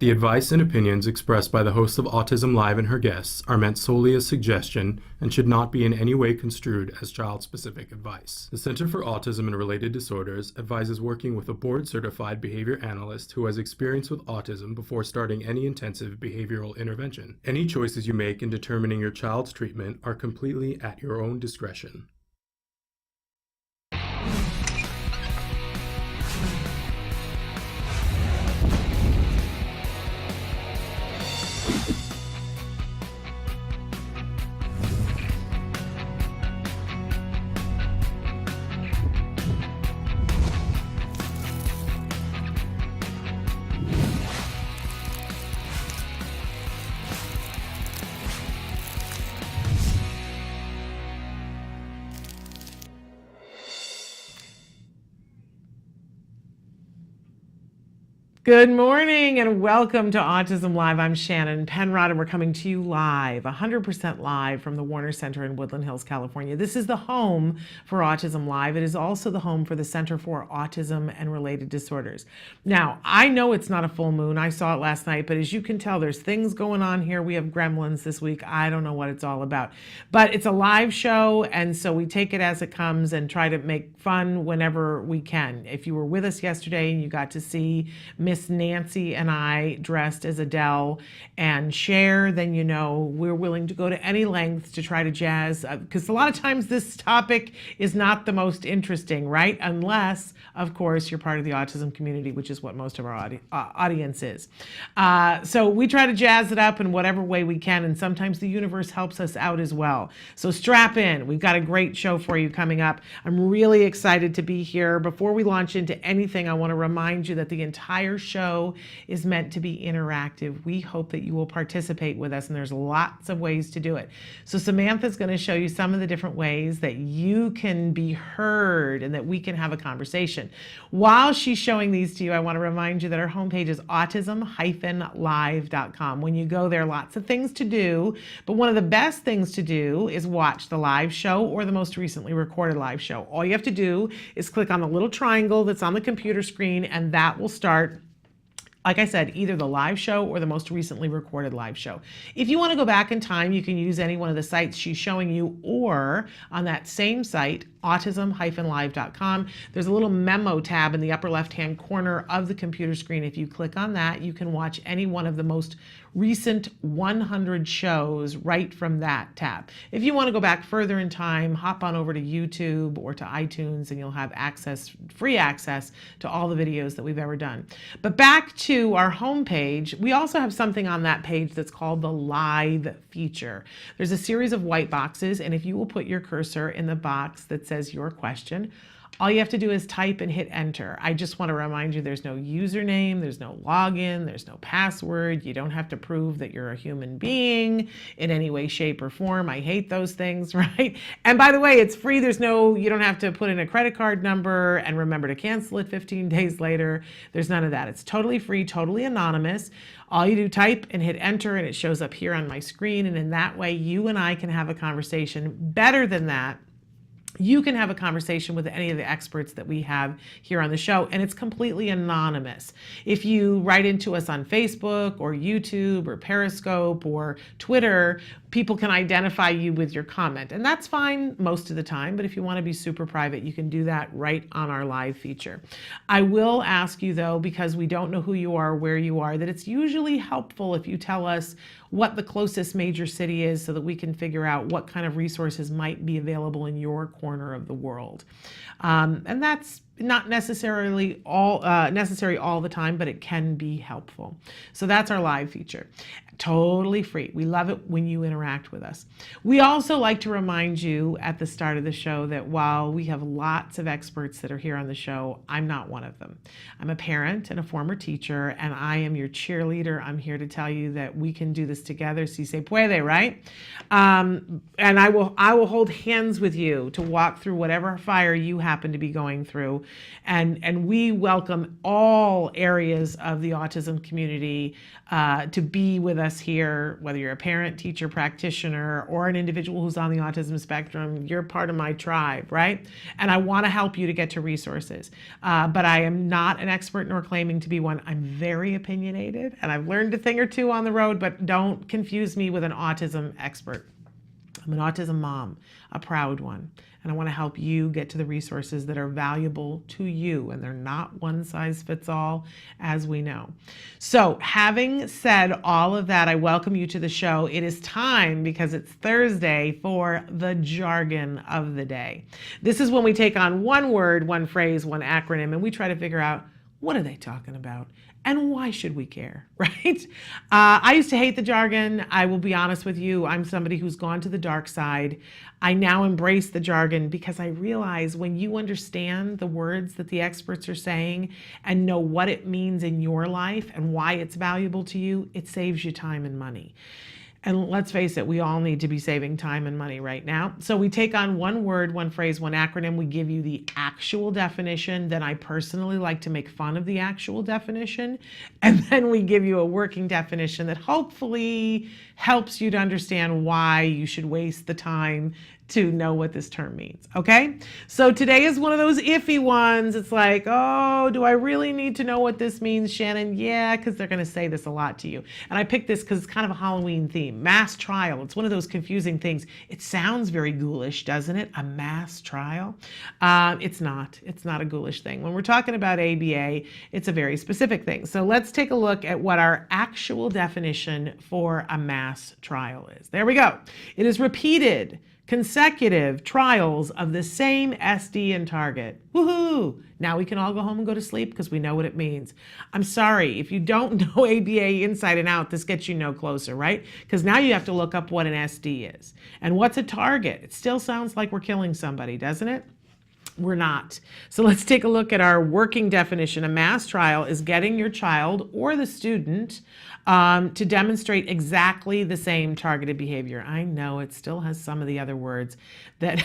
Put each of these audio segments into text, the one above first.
The advice and opinions expressed by the host of Autism Live and her guests are meant solely as suggestion and should not be in any way construed as child-specific advice. The Center for Autism and Related Disorders advises working with a board-certified behavior analyst who has experience with autism before starting any intensive behavioral intervention. Any choices you make in determining your child's treatment are completely at your own discretion. Good morning and welcome to Autism Live. I'm Shannon Penrod and we're coming to you live, 100% live from the Warner Center in Woodland Hills, California. This is the home for Autism Live. It is also the home for the Center for Autism and Related Disorders. Now, I know it's not a full moon. I saw it last night, but as you can tell, there's things going on here. We have gremlins this week. I don't know what it's all about, but it's a live show, and so we take it as it comes and try to make fun whenever we can. If you were with us yesterday and you got to see Miss Nancy and I dressed as Adele and Cher, then you know we're willing to go to any lengths to try to jazz, because a lot of times this topic is not the most interesting, right? Unless, of course, you're part of the autism community, which is what most of our audience is. So we try to jazz it up in whatever way we can, and sometimes the universe helps us out as well. So strap in. We've got a great show for you coming up. I'm really excited to be here. Before we launch into anything, I want to remind you that the entire show is meant to be interactive. We hope that you will participate with us, and there's lots of ways to do it. So Samantha's going to show you some of the different ways that you can be heard and that we can have a conversation. While she's showing these to you, I want to remind you that our homepage is autism-live.com. When you go there, lots of things to do, but one of the best things to do is watch the live show or the most recently recorded live show. All you have to do is click on the little triangle that's on the computer screen, and that will start, like I said, either the live show or the most recently recorded live show. If you want to go back in time, you can use any one of the sites she's showing you, or on that same site, autism-live.com. There's a little memo tab in the upper left-hand corner of the computer screen. If you click on that, you can watch any one of the most recent 100 shows right from that tab. If you want to go back further in time, hop on over to YouTube or to iTunes and you'll have free access to all the videos that we've ever done. But back to our homepage, we also have something on that page that's called the Live feature. There's a series of white boxes, and if you will put your cursor in the box that says your question, all you have to do is type and hit enter. I just want to remind you there's no username, there's no login, there's no password. You don't have to prove that you're a human being in any way, shape, or form. I hate those things, right? And by the way, it's free. You don't have to put in a credit card number and remember to cancel it 15 days later. There's none of that. It's totally free, totally anonymous. All you do, type and hit enter, and it shows up here on my screen. And in that way, you and I can have a conversation. Better than that, you can have a conversation with any of the experts that we have here on the show, and it's completely anonymous. If you write into us on Facebook or YouTube or Periscope or Twitter, people can identify you with your comment, and that's fine most of the time, but if you want to be super private, you can do that right on our live feature. I will ask you, though, because we don't know who you are or where you are, that it's usually helpful if you tell us what the closest major city is so that we can figure out what kind of resources might be available in your corner of the world. And that's not necessarily necessary all the time, but it can be helpful. So that's our live feature. Totally free. We love it when you interact with us. We also like to remind you at the start of the show that while we have lots of experts that are here on the show, I'm not one of them. I'm a parent and a former teacher, and I am your cheerleader. I'm here to tell you that we can do this together. Si se puede, right? And I will hold hands with you to walk through whatever fire you happen to be going through. And we welcome all areas of the autism community to be with us us here, whether you're a parent, teacher, practitioner, or an individual who's on the autism spectrum, you're part of my tribe, right? And I want to help you to get to resources. But I am not an expert nor claiming to be one. I'm very opinionated, and I've learned a thing or two on the road, but don't confuse me with an autism expert. I'm an autism mom, a proud one, and I want to help you get to the resources that are valuable to you, and they're not one size fits all, as we know. So having said all of that, I welcome you to the show. It is time, because it's Thursday, for the jargon of the day. This is when we take on one word, one phrase, one acronym, and we try to figure out, what are they talking about? And why should we care, right? I used to hate the jargon. I will be honest with you. I'm somebody who's gone to the dark side. I now embrace the jargon because I realize when you understand the words that the experts are saying and know what it means in your life and why it's valuable to you, it saves you time and money. And let's face it, we all need to be saving time and money right now. So we take on one word, one phrase, one acronym. We give you the actual definition. Then I personally like to make fun of the actual definition. And then we give you a working definition that hopefully helps you to understand why you should waste the time to know what this term means, okay? So today is one of those iffy ones. It's like, oh, do I really need to know what this means, Shannon? Yeah, because they're gonna say this a lot to you. And I picked this because it's kind of a Halloween theme. Mass trial, it's one of those confusing things. It sounds very ghoulish, doesn't it? A mass trial? It's not a ghoulish thing. When we're talking about ABA, it's a very specific thing. So let's take a look at what our actual definition for a mass trial is. There we go. It is repeated consecutive trials of the same SD and target. Woohoo! Now we can all go home and go to sleep because we know what it means. I'm sorry, if you don't know ABA inside and out, this gets you no closer, right? Because now you have to look up what an SD is. And what's a target? It still sounds like we're killing somebody, doesn't it? We're not. So let's take a look at our working definition. A mass trial is getting your child or the student to demonstrate exactly the same targeted behavior. I know it still has some of the other words that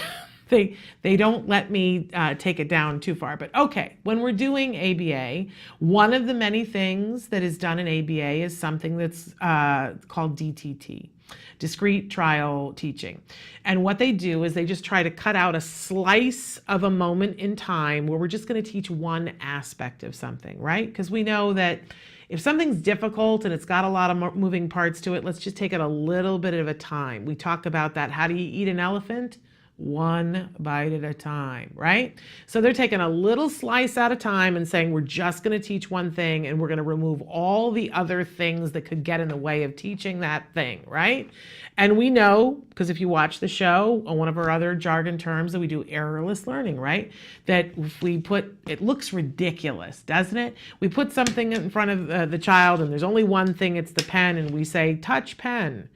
they don't let me take it down too far. But okay, when we're doing ABA, one of the many things that is done in ABA is something that's called DTT. Discrete trial teaching. And what they do is they just try to cut out a slice of a moment in time where we're just going to teach one aspect of something, right? Because we know that if something's difficult and it's got a lot of moving parts to it, let's just take it a little bit of a time. We talk about that. How do you eat an elephant? One bite at a time, right? So they're taking a little slice at a time and saying, we're just going to teach one thing and we're going to remove all the other things that could get in the way of teaching that thing, right? And we know, because if you watch the show, one of our other jargon terms that we do errorless learning, right? That if we put, it looks ridiculous, doesn't it? We put something in front of the child and there's only one thing, it's the pen, and we say, touch pen.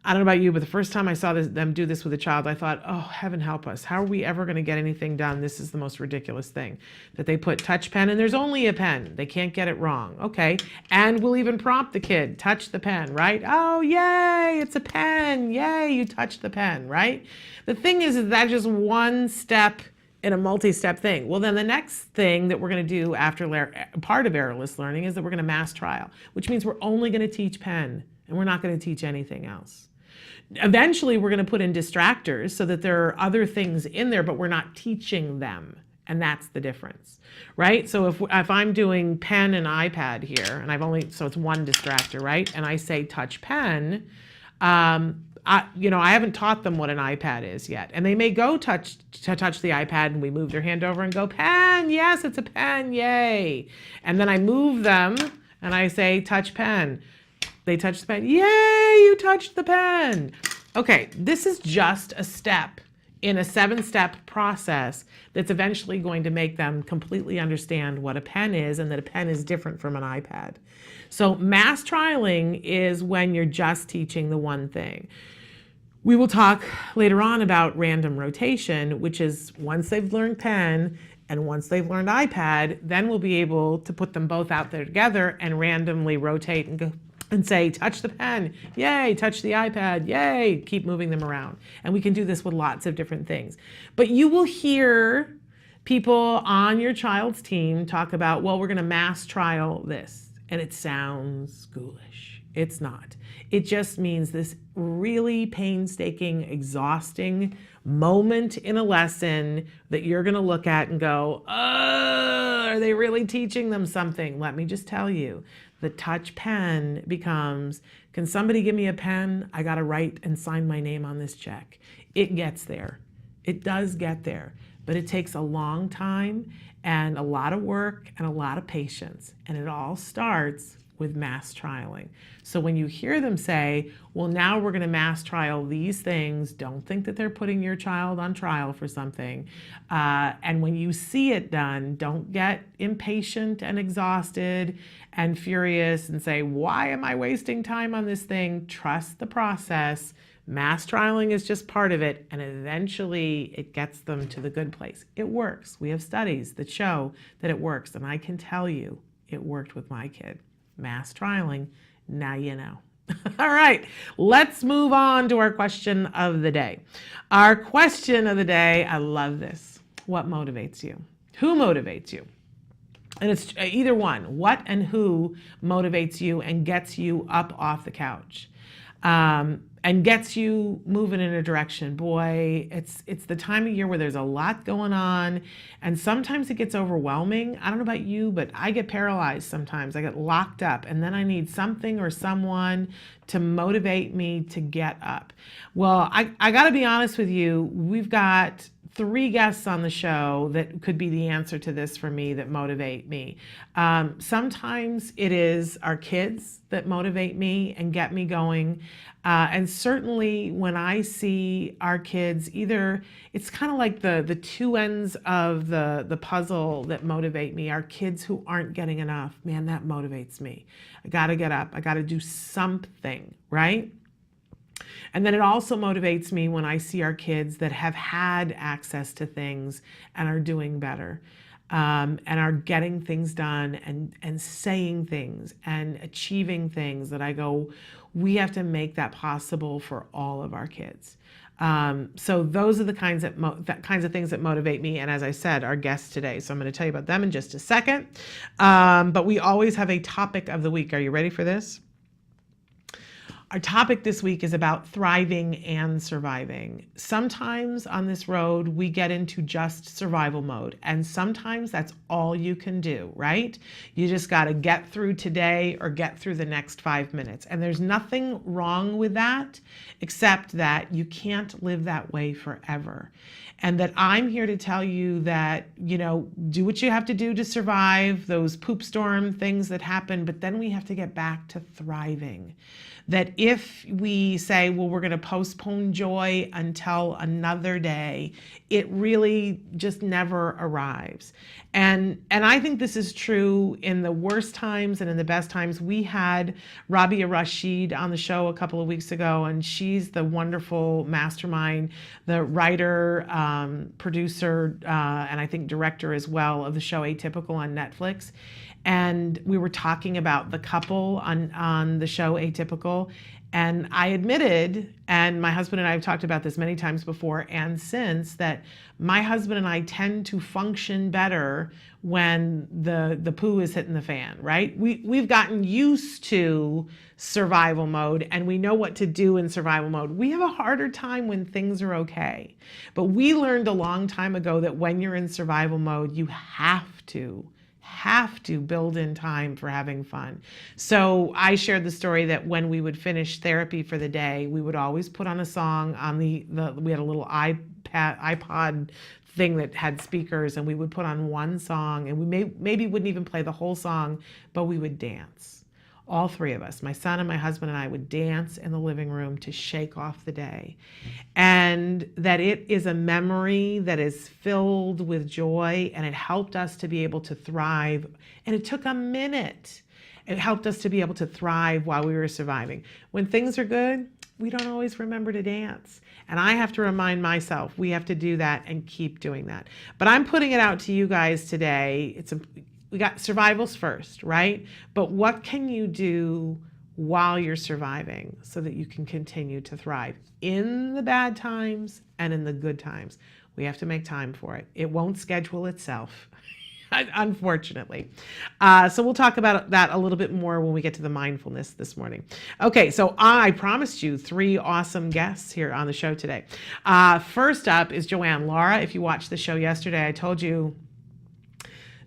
I don't know about you, but the first time I saw them do this with a child, I thought, oh, heaven help us. How are we ever going to get anything done? This is the most ridiculous thing. That they put touch pen, and there's only a pen. They can't get it wrong. Okay. And we'll even prompt the kid, touch the pen, right? Oh, yay, it's a pen. Yay, you touched the pen, right? The thing is that's just one step in a multi-step thing. Well, then the next thing that we're going to do after part of errorless learning is that we're going to mass trial, which means we're only going to teach pen, and we're not going to teach anything else. Eventually, we're going to put in distractors so that there are other things in there, but we're not teaching them. And that's the difference, right? So if I'm doing pen and iPad here, and so it's one distractor, right? And I say touch pen, I haven't taught them what an iPad is yet. And they may go touch the iPad, and we move their hand over and go, pen, yes, it's a pen, yay. And then I move them and I say touch pen. They touch the pen. Yay, you touched the pen. Okay, this is just a step in a 7-step process that's eventually going to make them completely understand what a pen is and that a pen is different from an iPad. So mass trialing is when you're just teaching the one thing. We will talk later on about random rotation, which is once they've learned pen and once they've learned iPad, then we'll be able to put them both out there together and randomly rotate and go and say, touch the pen, yay, touch the iPad, yay, keep moving them around. And we can do this with lots of different things. But you will hear people on your child's team talk about, well, we're going to mass trial this. And it sounds ghoulish. It's not. It just means this really painstaking, exhausting moment in a lesson that you're going to look at and go, are they really teaching them something? Let me just tell you, the touch pen becomes, can somebody give me a pen? I got to write and sign my name on this check. It gets there. It does get there, but it takes a long time and a lot of work and a lot of patience. And it all starts with mass trialing. So when you hear them say, well, now we're going to mass trial these things, don't think that they're putting your child on trial for something. And when you see it done, don't get impatient and exhausted and furious and say, why am I wasting time on this thing? Trust the process. Mass trialing is just part of it, and eventually it gets them to the good place. It works. We have studies that show that it works, and I can tell you it worked with my kid. Mass trialing, now you know. All right, let's move on to our question of the day. Our question of the day, I love this. What motivates you? Who motivates you? And it's either one. What and who motivates you and gets you up off the couch? And gets you moving in a direction. Boy, it's the time of year where there's a lot going on, and sometimes it gets overwhelming. I don't know about you, but I get paralyzed sometimes. I get locked up, and then I need something or someone to motivate me to get up. Well, I got to be honest with you. We've got 3 guests on the show that could be the answer to this for me, that motivate me. Sometimes it is our kids that motivate me and get me going. And certainly when I see our kids, either it's kind of like the 2 ends of the puzzle that motivate me. Our kids who aren't getting enough, man, that motivates me. I got to get up. I got to do something, right? And then it also motivates me when I see our kids that have had access to things and are doing better, and are getting things done and saying things and achieving things that I go, we have to make that possible for all of our kids. So those are the kinds of things that motivate me. And as I said, our guests today. So I'm going to tell you about them in just a second. But we always have a topic of the week. Are you ready for this? Our topic this week is about thriving and surviving. Sometimes on this road, we get into just survival mode, and sometimes that's all you can do, right? You just got to get through today or get through the next 5 minutes. And there's nothing wrong with that, except that you can't live that way forever. And that I'm here to tell you that, do what you have to do to survive those poop storm things that happen, but then we have to get back to thriving. That if we say, well, we're going to postpone joy until another day, it really just never arrives. And I think this is true in the worst times and in the best times. We had Rabia Rashid on the show a couple of weeks ago, and she's the wonderful mastermind, the writer, producer, and I think director as well of the show Atypical on Netflix. And we were talking about the couple on the show Atypical. And I admitted, and my husband and I have talked about this many times before and since, that my husband and I tend to function better when the poo is hitting the fan, right? We've gotten used to survival mode, and we know what to do in survival mode. We have a harder time when things are okay. But we learned a long time ago that when you're in survival mode, you have to build in time for having fun. So I shared the story that when we would finish therapy for the day, we would always put on a song on we had a little iPod thing that had speakers, and we would put on one song, and we maybe wouldn't even play the whole song, but we would dance. All 3 of us, my son and my husband and I, would dance in the living room to shake off the day. And that it is a memory that is filled with joy, and it helped us to be able to thrive. And it took a minute. It helped us to be able to thrive while we were surviving. When things are good, we don't always remember to dance. And I have to remind myself, we have to do that and keep doing that. But I'm putting it out to you guys today. We got survivals first, right? But what can you do while you're surviving so that you can continue to thrive in the bad times and in the good times? We have to make time for it. It won't schedule itself. unfortunately. So we'll talk about that a little bit more when we get to the mindfulness this morning. Okay, so I promised you 3 awesome guests here on the show today. First up is Joanne Lara. If you watched the show yesterday, I told you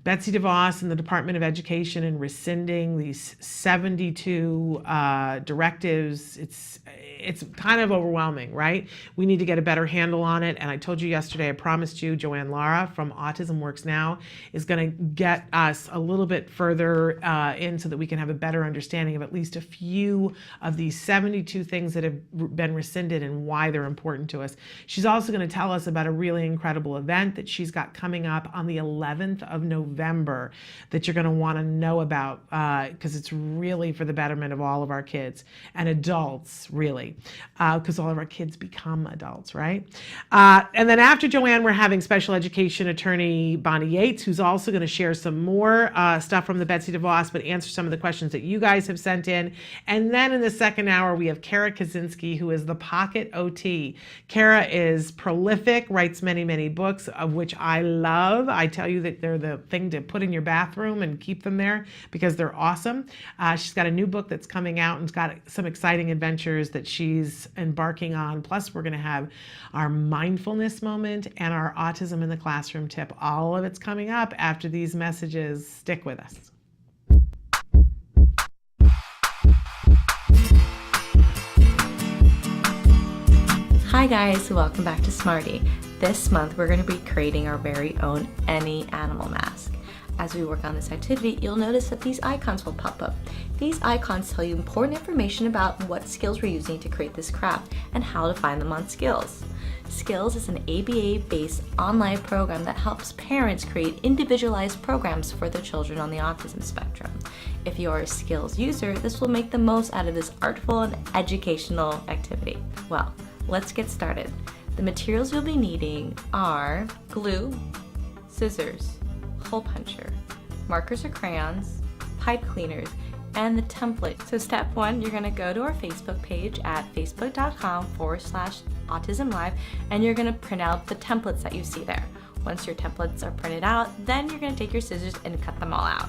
Betsy DeVos and the Department of Education and rescinding these 72 directives. It's kind of overwhelming, right? We need to get a better handle on it. And I told you yesterday, I promised you Joanne Lara from Autism Works Now is going to get us a little bit further in so that we can have a better understanding of at least a few of these 72 things that have been rescinded and why they're important to us. She's also going to tell us about a really incredible event that she's got coming up on the 11th of November that you're going to want to know about because it's really for the betterment of all of our kids and adults, really, because all of our kids become adults, right? And then after Joanne, we're having special education attorney Bonnie Yates, who's also going to share some more stuff from the Betsy DeVos, but answer some of the questions that you guys have sent in. And then in the second hour, we have Kara Kaczynski, who is the Pocket OT. Kara is prolific, writes many, many books, of which I love. I tell you that they're the thing to put in your bathroom and keep them there because they're awesome. She's got a new book that's coming out and it's got some exciting adventures that she's embarking on. Plus, we're going to have our mindfulness moment and our autism in the classroom tip. All of it's coming up after these messages. Stick with us. Hi guys, welcome back to Smarty. This month we're going to be creating our very own any animal mask. As we work on this activity, you'll notice that these icons will pop up. These icons tell you important information about what skills we're using to create this craft and how to find them on Skills. Skills is an ABA-based online program that helps parents create individualized programs for their children on the autism spectrum. If you're a Skills user, this will make the most out of this artful and educational activity. Well, let's get started. The materials you'll be needing are glue, scissors, hole puncher, markers or crayons, pipe cleaners, and the template. So step 1, you're going to go to our Facebook page at facebook.com/autism-live and you're going to print out the templates that you see there. Once your templates are printed out, then you're going to take your scissors and cut them all out.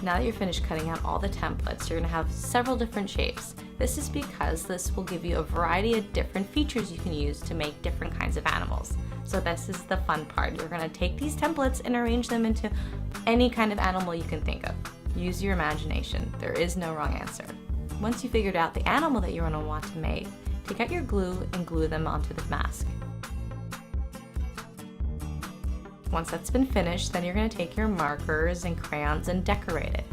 Now that you're finished cutting out all the templates, you're going to have several different shapes. This is because this will give you a variety of different features you can use to make different kinds of animals. So this is the fun part. You're going to take these templates and arrange them into any kind of animal you can think of. Use your imagination. There is no wrong answer. Once you figured out the animal that you're going to want to make, take out your glue and glue them onto the mask. Once that's been finished, then you're going to take your markers and crayons and decorate it,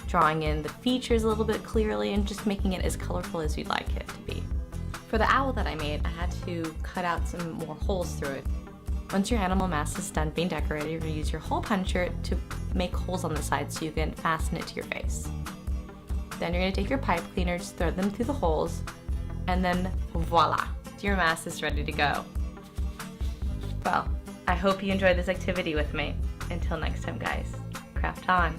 drawing in the features a little bit clearly and just making it as colorful as you'd like it to be. For the owl that I made, I had to cut out some more holes through it. Once your animal mask is done being decorated, you're going to use your hole puncher to make holes on the side so you can fasten it to your face. Then you're going to take your pipe cleaners, thread them through the holes, and then voila, your mask is ready to go. Well, I hope you enjoyed this activity with me. Until next time, guys, craft on.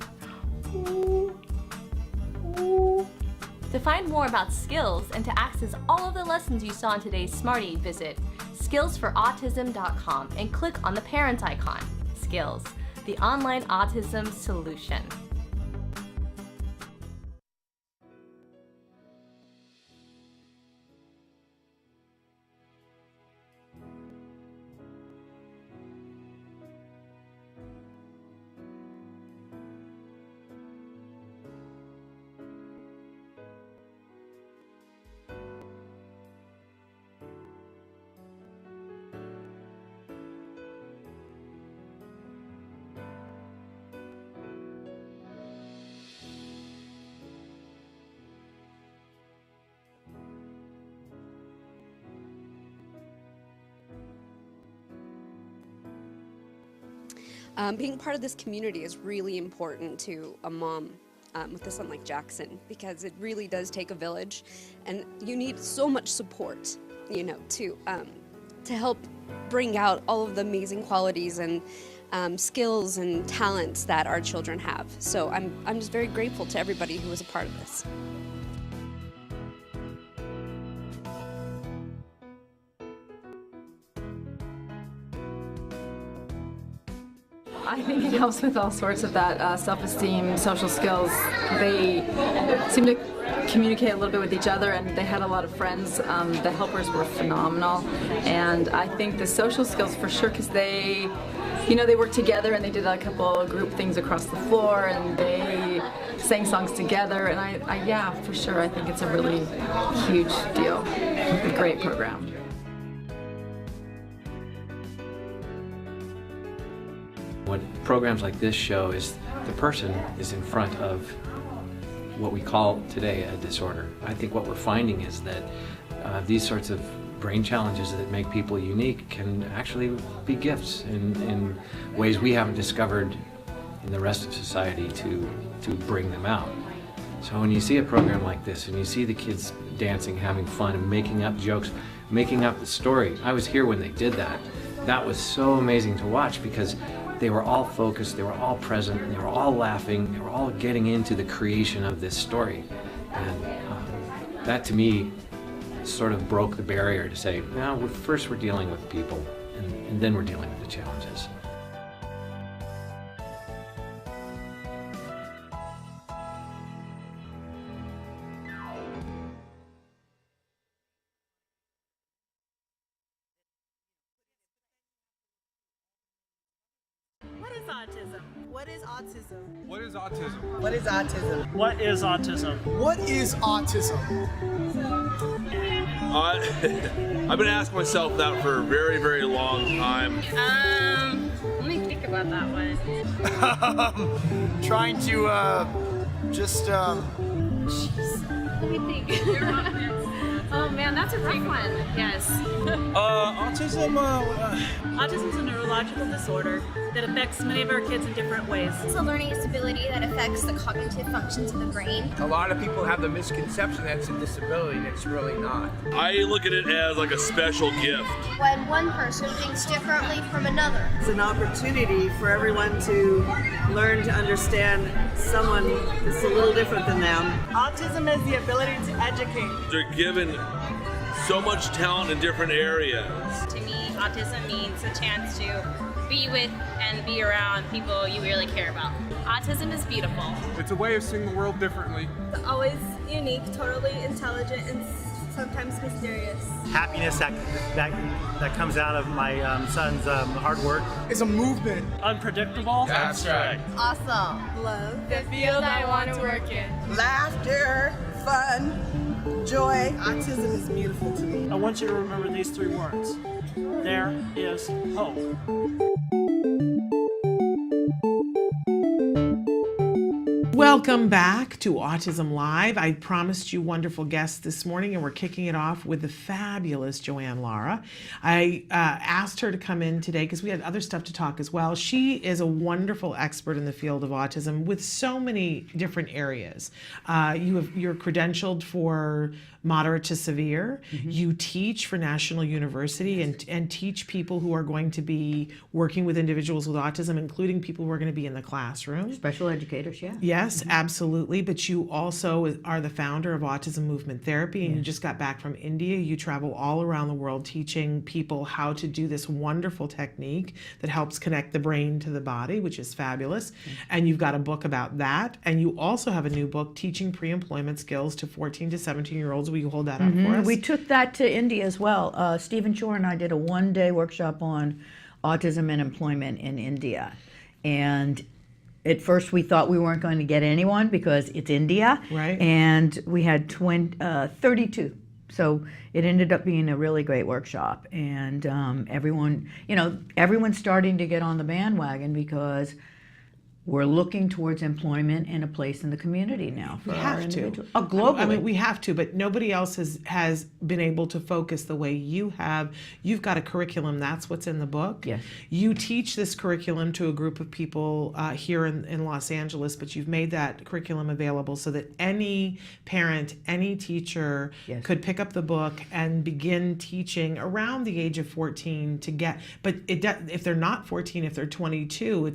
To find more about Skills and to access all of the lessons you saw in today's Smarty, visit skillsforautism.com and click on the parent icon. Skills, the online autism solution. Being part of this community is really important to a mom with a son like Jackson, because it really does take a village, and you need so much support, you know, to help bring out all of the amazing qualities and skills and talents that our children have. So I'm just very grateful to everybody who was a part of this. I think it helps with all sorts of that self-esteem, social skills. They seem to communicate a little bit with each other, and they had a lot of friends. The helpers were phenomenal, and I think the social skills for sure, because they worked together and they did a couple group things across the floor, and they sang songs together, and I yeah, for sure, I think it's a really huge deal. A great program. What programs like this show is the person is in front of what we call today a disorder. I think what we're finding is that these sorts of brain challenges that make people unique can actually be gifts in ways we haven't discovered in the rest of society to bring them out. So when you see a program like this and you see the kids dancing, having fun, and making up jokes, making up the story. I was here when they did that. That was so amazing to watch because they were all focused, they were all present, and they were all laughing, they were all getting into the creation of this story. And that to me sort of broke the barrier to say, no, first we're dealing with people, and then we're dealing with the challenges. What is autism? What is autism? What is autism? What is autism? What is autism? What is autism? I've been asking myself that for a very, very long time. Let me think about that one. Trying to just Jeez. Let me think. Oh man, that's a big one. Yes. Autism, Autism is a neurological disorder that affects many of our kids in different ways. It's a learning disability that affects the cognitive functions of the brain. A lot of people have the misconception that it's a disability, and it's really not. I look at it as like a special gift. When one person thinks differently from another. It's an opportunity for everyone to learn to understand someone that's a little different than them. autism is the ability to educate. They're given so much talent in different areas. To me, autism means a chance to be with and be around people you really care about. Autism is beautiful. It's a way of seeing the world differently. It's always unique, totally intelligent, and sometimes mysterious. Happiness that comes out of my son's hard work. It's a movement. Unpredictable. That's right. Awesome. Love. The field I want to work in. Laughter, fun, joy. Autism is beautiful to me. I want you to remember these three words. There is hope. Welcome back to Autism Live. I promised you wonderful guests this morning, and we're kicking it off with the fabulous Joanne Lara. I asked her to come in today because we had other stuff to talk as well. She is a wonderful expert in the field of autism with so many different areas. You're credentialed for moderate to severe. Mm-hmm. You teach for National University and teach people who are going to be working with individuals with autism, including people who are going to be in the classroom. Special educators, yeah. Yes, absolutely. But you also are the founder of Autism Movement Therapy, and you just got back from India. You travel all around the world teaching people how to do this wonderful technique that helps connect the brain to the body, which is fabulous. And you've got a book about that. And you also have a new book, Teaching Pre-Employment Skills to 14 to 17-year-olds. Will you hold that up for us? We took that to India as well. Stephen Shore and I did a one-day workshop on autism and employment in India. And at first we thought we weren't going to get anyone because it's India. Right. And we had 32. So it ended up being a really great workshop. And everyone's starting to get on the bandwagon because we're looking towards employment and a place in the community now for our individuals. Oh, globally. I mean, we have to, but nobody else has been able to focus the way you have. You've got a curriculum. That's what's in the book. Yes. You teach this curriculum to a group of people here in Los Angeles, but you've made that curriculum available so that any parent, any teacher could pick up the book and begin teaching around the age of 14 to get, but if they're not 14, if they're 22,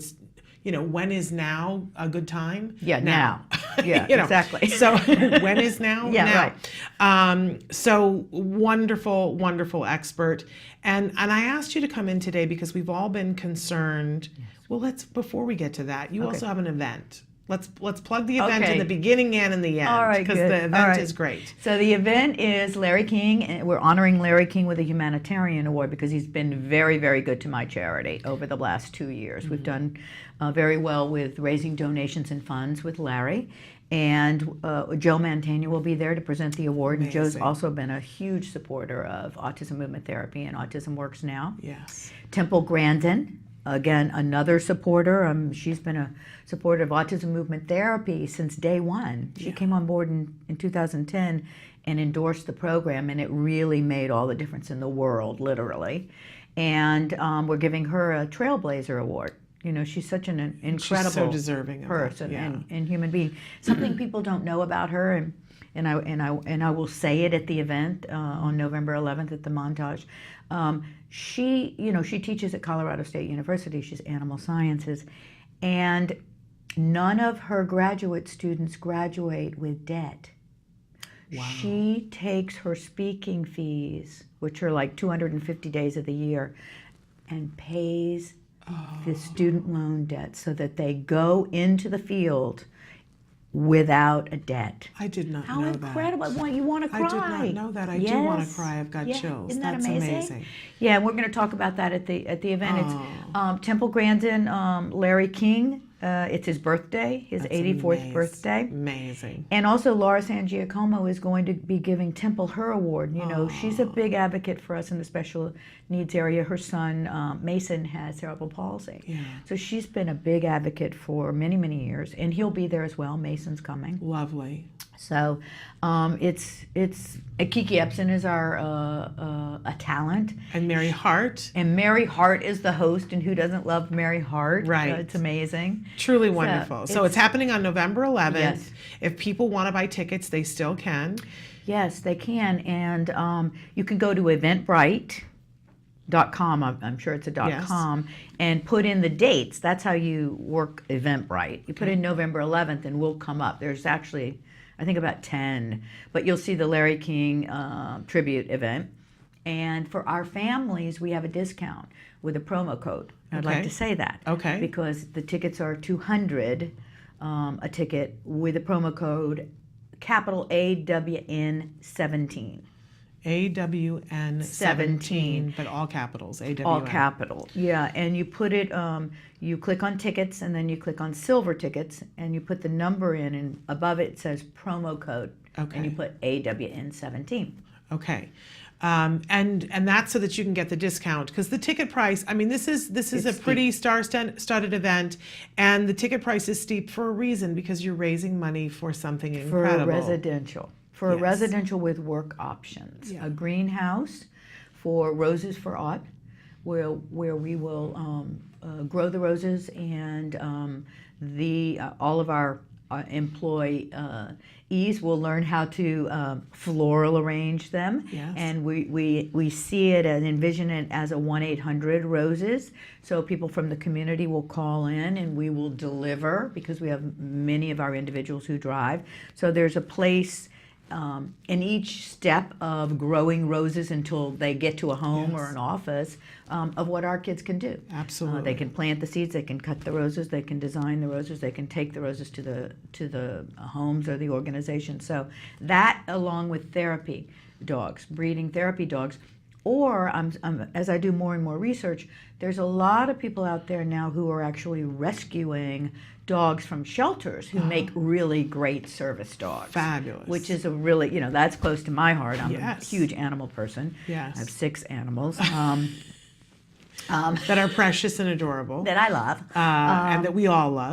when is now a good time? Yeah, now. Yeah, exactly. So when is now? Yeah, now. right. So wonderful, wonderful expert. And I asked you to come in today because we've all been concerned. Yes. Well, before we get to that, you also have an event. Let's plug the event in the beginning and in the end. All right, because the event is great. So the event is Larry King, and we're honoring Larry King with a humanitarian award because he's been very, very good to my charity over the last 2 years. We've done very well with raising donations and funds with Larry. And Joe Mantegna will be there to present the award. Amazing. And Joe's also been a huge supporter of Autism Movement Therapy and Autism Works Now. Yes. Temple Grandin, again, another supporter. She's been a supporter of Autism Movement Therapy since day one. She came on board in 2010 and endorsed the program, and it really made all the difference in the world, literally. And we're giving her a Trailblazer Award. She's such an incredible she's so deserving person and human being. Something people don't know about her, and I will say it at the event on November 11th at the Montage. She teaches at Colorado State University. She's animal sciences, and none of her graduate students graduate with debt. Wow. She takes her speaking fees, which are like 250 days of the year, and pays the student loan debt so that they go into the field without a debt. I did not know that. How incredible. You want to cry. I did not know that. I do want to cry. I've got chills. Isn't that That's amazing? Yeah, we're going to talk about that at the event. It's Temple Grandin, Larry King. It's his birthday, his 84th birthday. Amazing. And also Laura San Giacomo is going to be giving Temple her award. She's a big advocate for us in the special needs area. Her son, Mason, has cerebral palsy. Yeah. So she's been a big advocate for many, many years. And he'll be there as well. Mason's coming. Lovely. So it's Kiki Epson is our a talent. And Mary Hart. And Mary Hart is the host, and who doesn't love Mary Hart? Right. It's amazing. Truly wonderful. So it's happening on November 11th. Yes. If people want to buy tickets, they still can. Yes, they can. And you can go to Eventbrite.com, I'm sure it's a .com, and put in the dates. That's how you work Eventbrite. You put in November 11th and we'll come up. There's actually, I think, about 10, but you'll see the Larry King tribute event. And for our families, we have a discount with a promo code. I'd like to say that. Okay. Because the tickets are $200 a ticket with a promo code capital AWN17. AWN17, but all capitals, AWN. All capital, yeah. And you put it, you click on tickets, and then you click on silver tickets, and you put the number in, and above it says promo code. Okay. And you put AWN17. Okay. And that's so that you can get the discount, because the ticket price, I mean, this is a pretty star-studded event, and the ticket price is steep for a reason, because you're raising money for something incredible. For a residential with work options. A greenhouse for Roses for Aught, where we will grow the roses, and all of our employees will learn how to floral arrange them. Yes. And we see it and envision it as a 1-800 roses. So people from the community will call in and we will deliver, because we have many of our individuals who drive. So there's a place in each step of growing roses until they get to a home or an office, of what our kids can do. Absolutely. They can plant the seeds, they can cut the roses, they can design the roses, they can take the roses to the homes or the organization. So that, along with therapy dogs, breeding therapy dogs, or as I do more and more research, there's a lot of people out there now who are actually rescuing dogs from shelters who make really great service dogs. Fabulous. Which is a really, that's close to my heart. I'm a huge animal person. Yes. I have 6 animals. That are precious and adorable. That I love. And that we all love.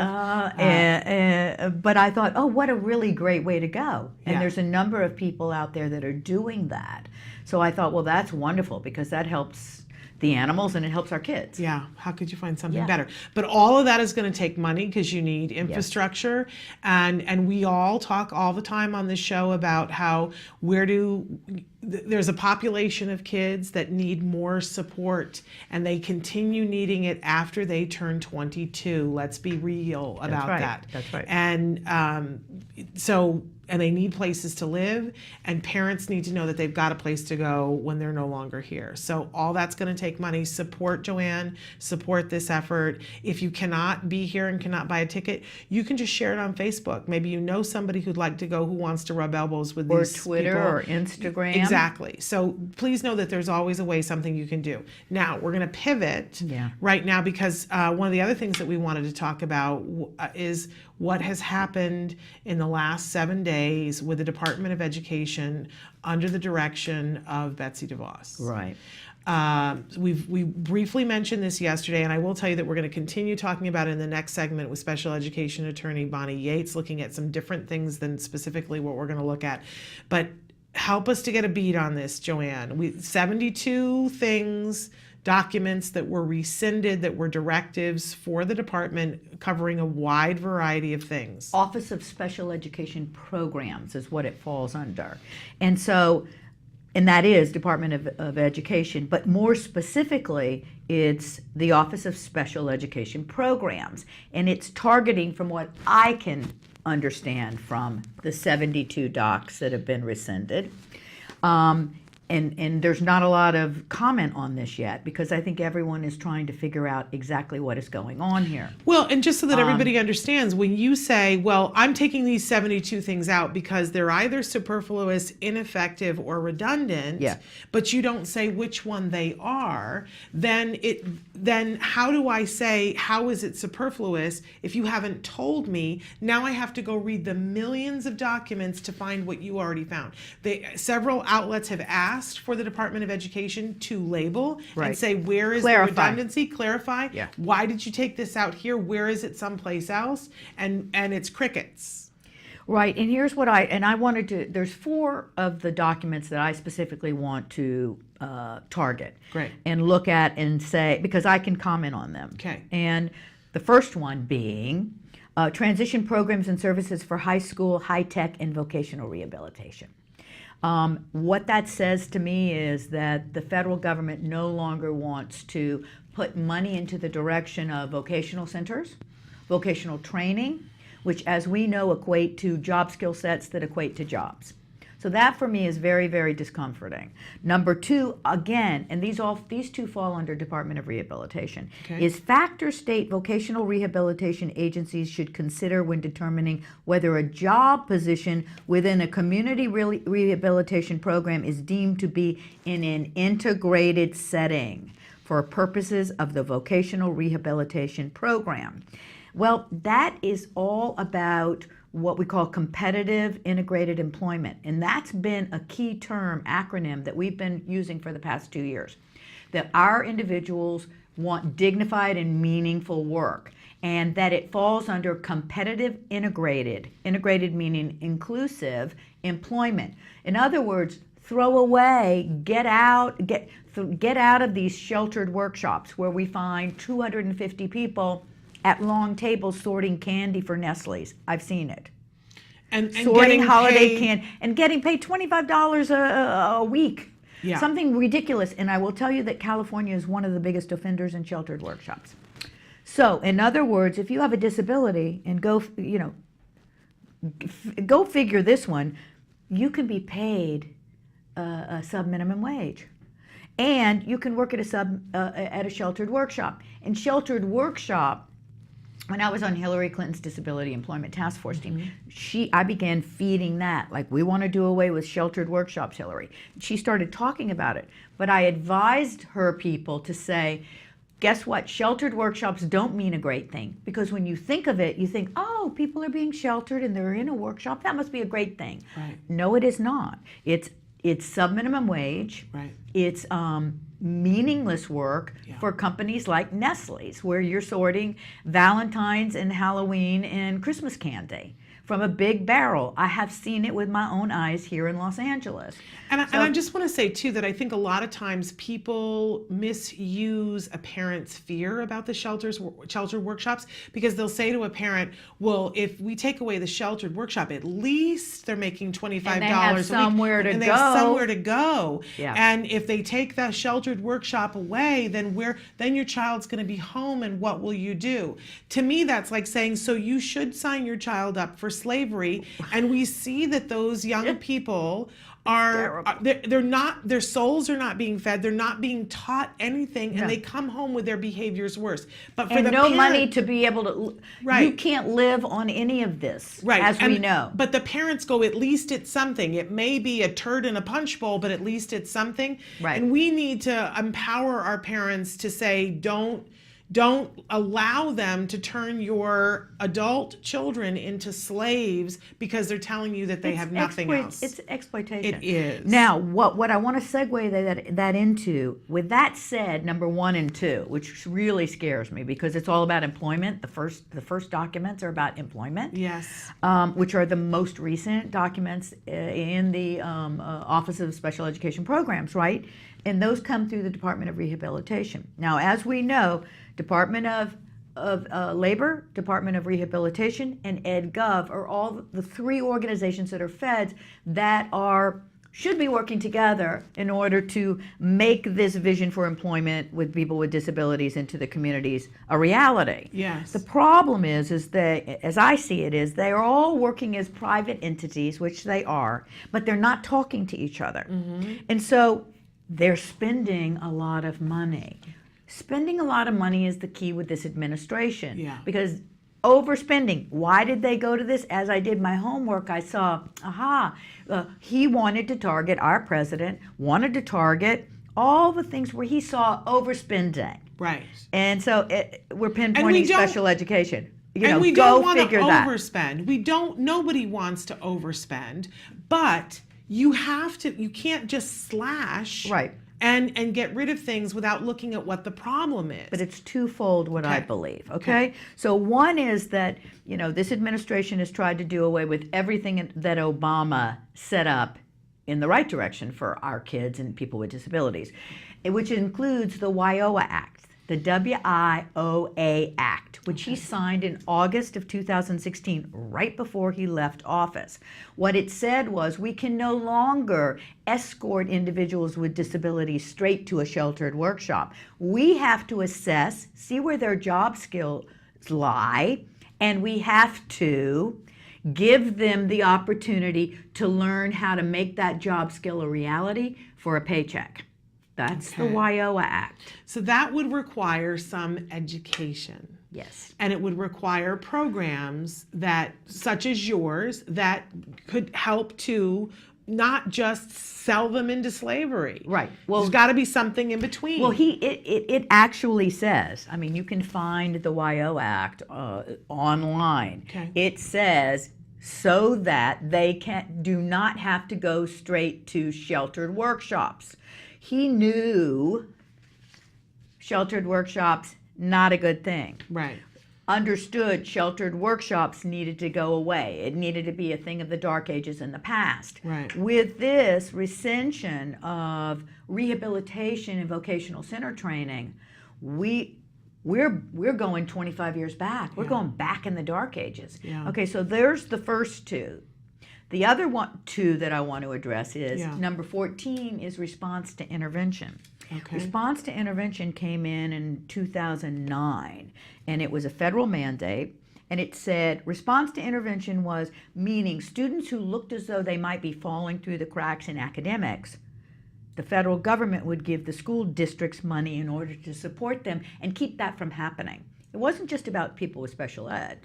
But I thought, what a really great way to go. And Yeah. there's a number of people out there that are doing that. So I thought, well, that's wonderful, because that helps the animals and it helps our kids. Yeah, how could you find something better? But all of that is going to take money, because you need infrastructure. And we all talk all the time on this show about how, where do there's a population of kids that need more support, and they continue needing it after they turn 22. Let's be real about that. That's right. And and they need places to live, and parents need to know that they've got a place to go when they're no longer here. So all that's going to take money. Support Joanne, support this effort. If you cannot be here and cannot buy a ticket, you can just share it on Facebook. Maybe you know somebody who'd like to go, who wants to rub elbows with these people. Or Twitter or Instagram. Exactly. So please know that there's always a way, something you can do. Now, we're going to pivot right now, because one of the other things that we wanted to talk about is what has happened in the last 7 days with the Department of Education under the direction of Betsy DeVos. Right. We briefly mentioned this yesterday, and I will tell you that we're going to continue talking about it in the next segment with Special Education Attorney Bonnie Yates, looking at some different things than specifically what we're going to look at. But help us to get a beat on this, Joanne. 72 things, documents that were rescinded, that were directives for the department covering a wide variety of things. Office of Special Education Programs is what it falls under. And so, and that is Department of Education, but more specifically, it's the Office of Special Education Programs. And it's targeting, from what I can understand from the 72 docs that have been rescinded. And there's not a lot of comment on this yet, because I think everyone is trying to figure out exactly what is going on here. Well, and just so that everybody understands, when you say, well, I'm taking these 72 things out because they're either superfluous, ineffective, or redundant, but you don't say which one they are, then how do I say, how is it superfluous if you haven't told me? Now I have to go read the millions of documents to find what you already found. Several outlets have asked for the Department of Education to label and say, where is the redundancy? Clarify. Why did you take this out here? Where is it someplace else? And it's crickets. Right, and here's what I wanted to, there's 4 of the documents that I specifically want to target. Great. And look at and say, because I can comment on them. Okay. And the first one being transition programs and services for high school, high tech, and vocational rehabilitation. What that says to me is that the federal government no longer wants to put money into the direction of vocational centers, vocational training, which, as we know, equate to job skill sets that equate to jobs. So that for me is very, very discomforting. Number 2, again, and these 2 fall under Department of Rehabilitation, is factor state vocational rehabilitation agencies should consider when determining whether a job position within a community rehabilitation program is deemed to be in an integrated setting for purposes of the vocational rehabilitation program. Well, that is all about what we call competitive integrated employment. And that's been a key term, acronym, that we've been using for the past 2 years. That our individuals want dignified and meaningful work, and that it falls under competitive integrated meaning inclusive employment. In other words, throw away, get out of these sheltered workshops where we find 250 people at long tables sorting candy for Nestle's. I've seen it. And sorting holiday candy and getting paid $25 a week. Yeah. Something ridiculous. And I will tell you that California is one of the biggest offenders in sheltered workshops. So, in other words, if you have a disability, and go figure this one, you can be paid a sub-minimum wage. And you can work at a sheltered workshop. And sheltered workshop, when I was on Hillary Clinton's Disability Employment Task Force team, I began feeding that. Like, we want to do away with sheltered workshops, Hillary. She started talking about it. But I advised her people to say, guess what? Sheltered workshops don't mean a great thing. Because when you think of it, you think, oh, people are being sheltered and they're in a workshop. That must be a great thing. Right. No, it is not. It's sub-minimum wage. Right. It's meaningless work for companies like Nestle's, where you're sorting Valentine's and Halloween and Christmas candy from a big barrel. I have seen it with my own eyes here in Los Angeles. And I just want to say, too, that I think a lot of times people misuse a parent's fear about the sheltered workshops, because they'll say to a parent, well, if we take away the sheltered workshop, at least they're making $25 And they have a week. somewhere to and they go. have somewhere to go. Yeah. And if they take that sheltered workshop away, then your child's going to be home, and what will you do? To me, that's like saying, so you should sign your child up for slavery. And we see that those young people they're not, their souls are not being fed, they're not being taught anything, and they come home with their behaviors worse. But for and the no parent, money to be able to, you can't live on any of this, as we know. But the parents go, at least it's something. It may be a turd in a punch bowl, but at least it's something. Right. And we need to empower our parents to say, don't allow them to turn your adult children into slaves because they're telling you that they have nothing else. It's exploitation. It is. Now, what I want to segue that into, with that said, number 1 and 2, which really scares me because it's all about employment. The first documents are about employment. Yes. Which are the most recent documents in the Office of Special Education Programs, right? And those come through the Department of Rehabilitation. Now, as we know, Department of Labor, Department of Rehabilitation, and EdGov are all the 3 organizations that are feds that should be working together in order to make this vision for employment with people with disabilities into the communities a reality. Yes. The problem is that, as I see it, is they are all working as private entities, which they are, but they're not talking to each other. Mm-hmm. And so they're spending a lot of money. Spending a lot of money is the key with this administration. Yeah. Because overspending. Why did they go to this? As I did my homework, I saw, he wanted to target, our president wanted to target all the things where he saw overspending. Right. And so we're pinpointing special education. And we don't want to overspend. Nobody wants to overspend, but you can't just slash. Right. And get rid of things without looking at what the problem is. But it's twofold, what I believe, okay? So one is that, this administration has tried to do away with everything that Obama set up in the right direction for our kids and people with disabilities, which includes the WIOA Act, the WIOA Act, which he signed in August of 2016, right before he left office. What it said was, we can no longer escort individuals with disabilities straight to a sheltered workshop. We have to assess, see where their job skills lie, and we have to give them the opportunity to learn how to make that job skill a reality for a paycheck. That's the WIOA Act. So that would require some education. Yes. And it would require programs such as yours, that could help to not just sell them into slavery. Right. Well, there's got to be something in between. Well, it actually says, you can find the WIOA Act online. Okay. It says, so that they do not have to go straight to sheltered workshops. He knew sheltered workshops, not a good thing. Right. Understood sheltered workshops needed to go away. It needed to be a thing of the dark ages in the past. Right. With this recension of rehabilitation and vocational center training, we're going 25 years back. We're going back in the dark ages. Yeah. Okay, so there's the first 2. The other 2 that I want to address is number 14 is response to intervention. Okay. Response to intervention came in 2009, and it was a federal mandate, and it said response to intervention was meaning students who looked as though they might be falling through the cracks in academics. The federal government would give the school districts money in order to support them and keep that from happening. It wasn't just about people in special ed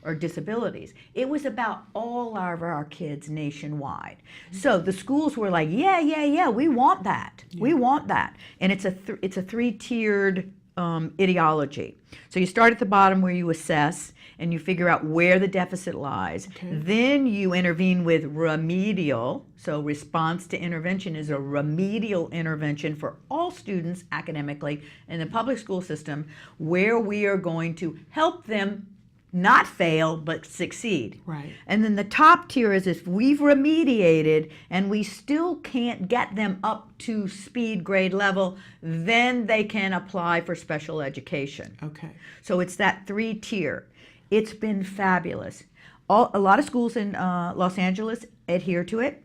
or disabilities. It was about all of our kids nationwide. So the schools were like, yeah, we want that. Yeah. We want that. And it's a 3-tiered ideology. So you start at the bottom where you assess and you figure out where the deficit lies. Okay. Then you intervene with remedial. So response to intervention is a remedial intervention for all students academically in the public school system, where we are going to help them not fail, but succeed. Right. And then the top tier is if we've remediated and we still can't get them up to speed grade level, then they can apply for special education. Okay. So it's that 3-tier. It's been fabulous. A lot of schools in Los Angeles adhere to it.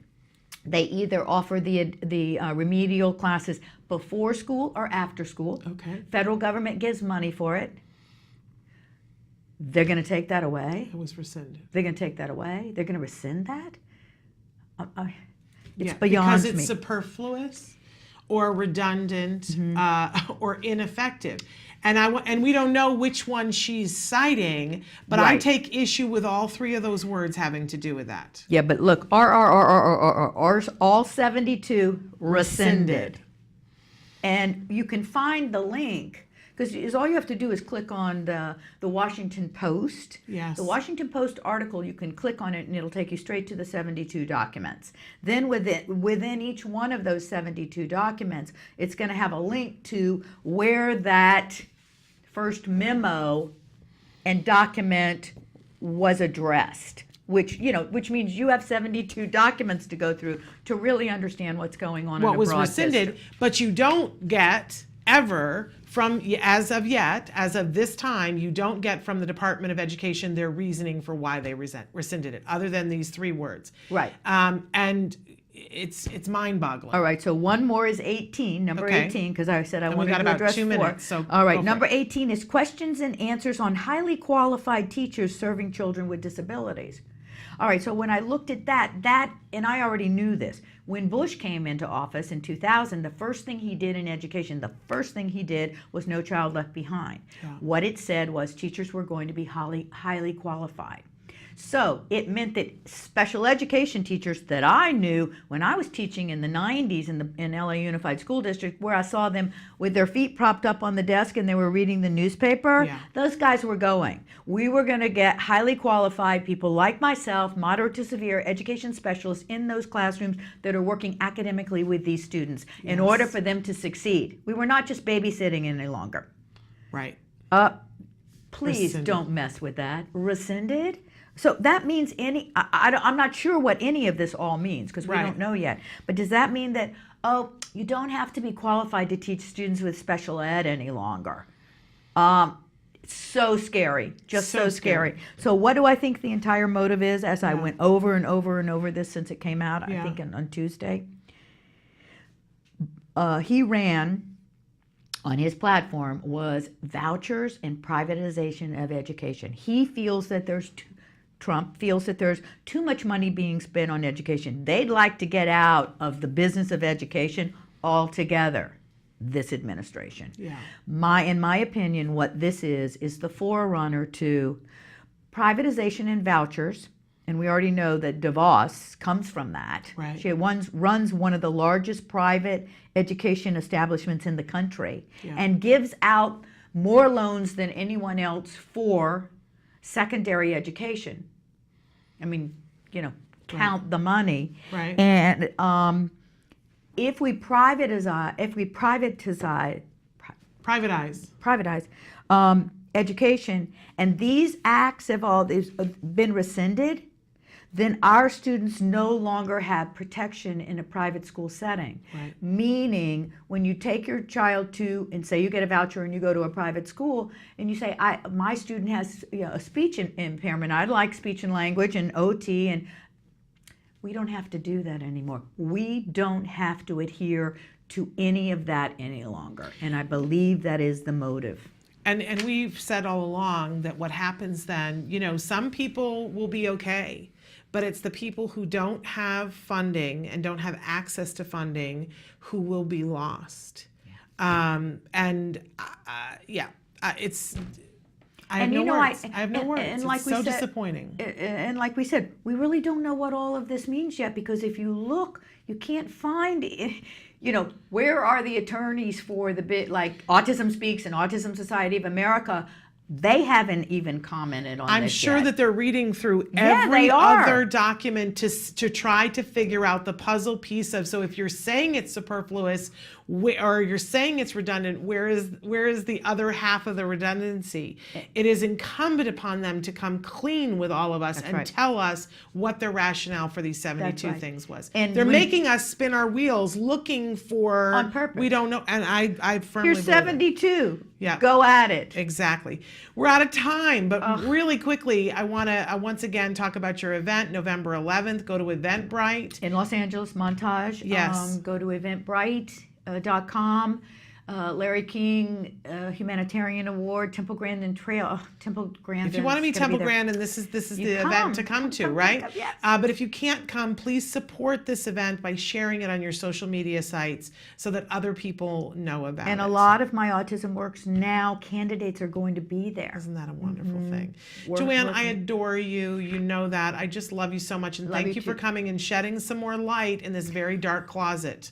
They either offer the remedial classes before school or after school. Okay. Federal government gives money for it. They're going to take that away. It was rescinded. They're going to take that away. They're going to rescind that. It's Yeah, beyond because me. it's superfluous or redundant or ineffective. And we don't know which one she's citing, but I Right. take issue with all 3 of those words having to do with that. Yeah, but look, all 72 rescinded. And you can find the link, because all you have to do is click on the Washington Post. Yes. The Washington Post article, you can click on it and it'll take you straight to the 72 documents. Then within each one of those 72 documents, it's going to have a link to where that first memo and document was addressed, which means you have 72 documents to go through to really understand what's going on in What a was broad rescinded, district. but you don't get ever from, as of this time, you don't get from the Department of Education their reasoning for why they rescinded it, other than these 3 words. Right. And it's mind-boggling. All right, so one more is 18, number Okay. 18, because I said I And we wanted got to about address 2 4. minutes, so all go right, for number it. 18 is questions and answers on highly qualified teachers serving children with disabilities. All right, so when I looked at that, and I already knew this, when Bush came into office in 2000, the first thing he did in education, was No Child Left Behind. Yeah. What it said was teachers were going to be highly qualified. So it meant that special education teachers that I knew when I was teaching in the 90s in LA Unified School District, where I saw them with their feet propped up on the desk and they were reading the newspaper, Yeah. those guys were going. We were going to get highly qualified people like myself, moderate to severe education specialists in those classrooms that are working academically with these students in Yes. order for them to succeed. We were not just babysitting any longer. Right. Please Rescinded. don't mess with that. Rescinded? So that means I'm not sure what any of this all means because we Right. don't know yet. But does that mean that, you don't have to be qualified to teach students with special ed any longer? It's so scary, just so scary. So what do I think the entire motive is as I went over and over and over this since it came out, I Yeah. think on Tuesday? He ran on his platform was vouchers and privatization of education. He feels that Trump feels that there's too much money being spent on education. They'd like to get out of the business of education altogether, this administration. Yeah. In my opinion, what this is the forerunner to privatization and vouchers. And we already know that DeVos comes from that. Right. She runs one of the largest private education establishments in the country and gives out more loans than anyone else for secondary education. I mean, count the money. Right. And if we privatize education, and these acts have all been rescinded, then our students no longer have protection in a private school setting. Right. Meaning, when you take your child to, and say you get a voucher and you go to a private school, and you say, my student has a speech impairment, I'd like speech and language and OT, and we don't have to do that anymore. We don't have to adhere to any of that any longer. And I believe that is the motive. And we've said all along that what happens then, some people will be okay, but it's the people who don't have funding and don't have access to funding who will be lost. It's. I have no words. I have no words. And like it's we so said, disappointing. And like we said, we really don't know what all of this means yet, because if you look, you can't find, where are the attorneys for the bit like Autism Speaks and Autism Society of America They haven't even commented on I'm this sure yet. that they're reading through Yeah, every they are. other document to try to figure out the puzzle piece of, so if you're saying it's superfluous or you're saying it's redundant, where is the other half of the redundancy? It is incumbent upon them to come clean with all of us and right. tell us what their rationale for these 72 right. things was. And they're we- making us spin our wheels looking for, On purpose. we don't know, and I firmly You're believe it. 72. Yeah. Go at it. Exactly. We're out of time, but really quickly, I want to once again talk about your event, November 11th. Go to Eventbrite. In Los Angeles, Montage. Yes. Go to eventbrite.com. Larry King Humanitarian Award, Temple Grandin Trail. Temple Grandin. If you want to be Temple Grandin, this is the event to come to, right? Yes. But if you can't come, please support this event by sharing it on your social media sites so that other people know about it. And a lot of my autism works now, candidates are going to be there. Isn't that a wonderful thing? We're Joanne, I working- adore you. You know that. I just love you so much. And Love thank you you for too. coming and shedding some more light in this very dark closet.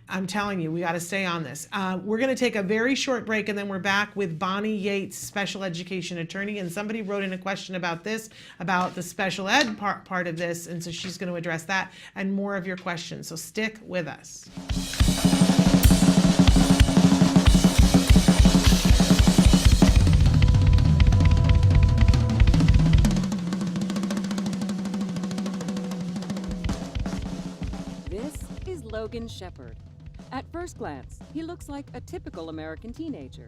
I'm telling you, we got to stay on this. We're going to take a very short break, and then we're back with Bonnie Yates, special education attorney. And somebody wrote in a question about this, about the special ed part of this, and so she's going to address that and more of your questions. So stick with us. This is Logan Shepard. At first glance, he looks like a typical American teenager.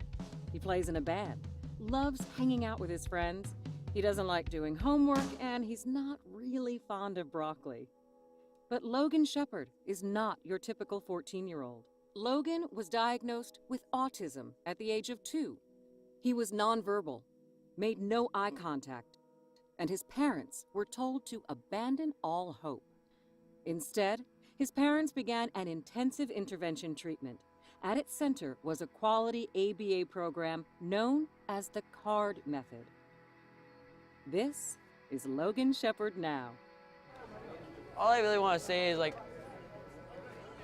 He plays in a band, loves hanging out with his friends, he doesn't like doing homework, and he's not really fond of broccoli. But Logan Shepard is not your typical 14-year-old. Logan was diagnosed with autism at the age of 2. He was nonverbal, made no eye contact, and his parents were told to abandon all hope. Instead, his parents began an intensive intervention treatment. At its center was a quality ABA program known as the CARD method. This is Logan Shepard now. All I really want to say is, like,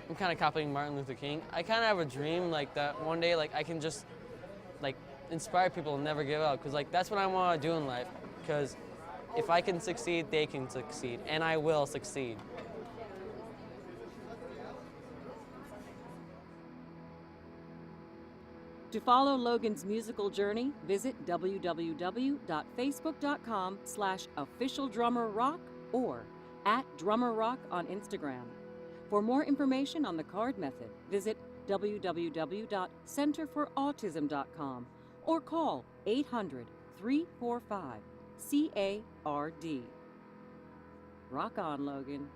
I'm kind of copying Martin Luther King. I kind of have a dream, like, that one day, like, I can just, like, inspire people and never give up. Because, like, that's what I want to do in life. Because if I can succeed, they can succeed. And I will succeed. To follow Logan's musical journey, visit www.facebook.com/officialdrummerrock or @drummerrock on Instagram. For more information on the CARD method, visit www.centerforautism.com or call 800-345-CARD. Rock on, Logan.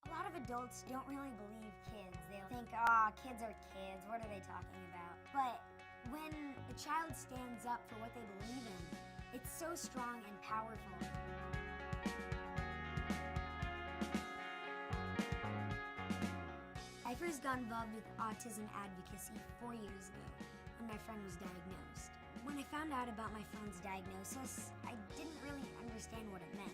A lot of adults don't really believe kids. They'll think, kids are kids, what are they talking about? But when a child stands up for what they believe in, it's so strong and powerful. I first got involved with autism advocacy 4 years ago when my friend was diagnosed. When I found out about my friend's diagnosis, I didn't really understand what it meant.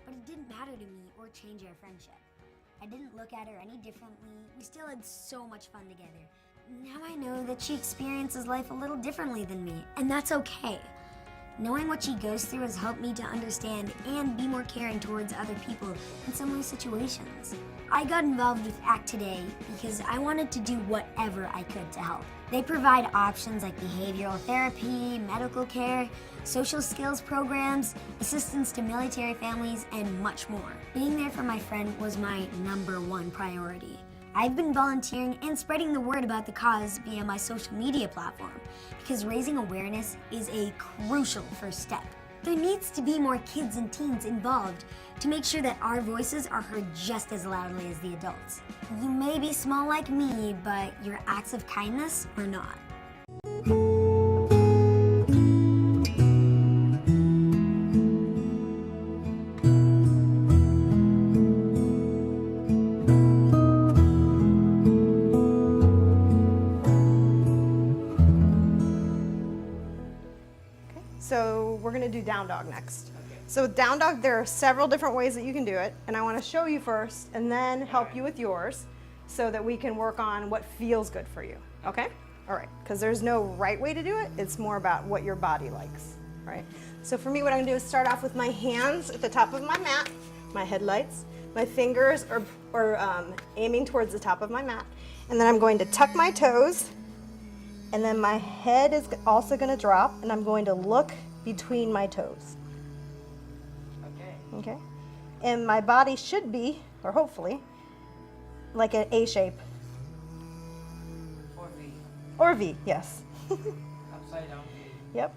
But it didn't matter to me or change our friendship. I didn't look at her any differently. We still had so much fun together. Now I know that she experiences life a little differently than me, and that's okay. Knowing what she goes through has helped me to understand and be more caring towards other people in similar situations. I got involved with ACT Today because I wanted to do whatever I could to help. They provide options like behavioral therapy, medical care, social skills programs, assistance to military families, and much more. Being there for my friend was my #1 priority. I've been volunteering and spreading the word about the cause via my social media platform because raising awareness is a crucial first step. There needs to be more kids and teens involved to make sure that our voices are heard just as loudly as the adults. You may be small like me, but your acts of kindness are not. So we're going to do down dog next. So with down dog, there are several different ways that you can do it, and I want to show you first and then help you with yours so that we can work on what feels good for you, okay? All right, because there's no right way to do it. It's more about what your body likes, right? So for me, what I'm going to do is start off with my hands at the top of my mat, my headlights. My fingers are aiming towards the top of my mat, and then I'm going to tuck my toes, and then my head is also going to drop, and I'm going to look between my toes. Okay. And my body should be, or hopefully, like an A shape. Or V. Or V, yes. Upside down V. Yep.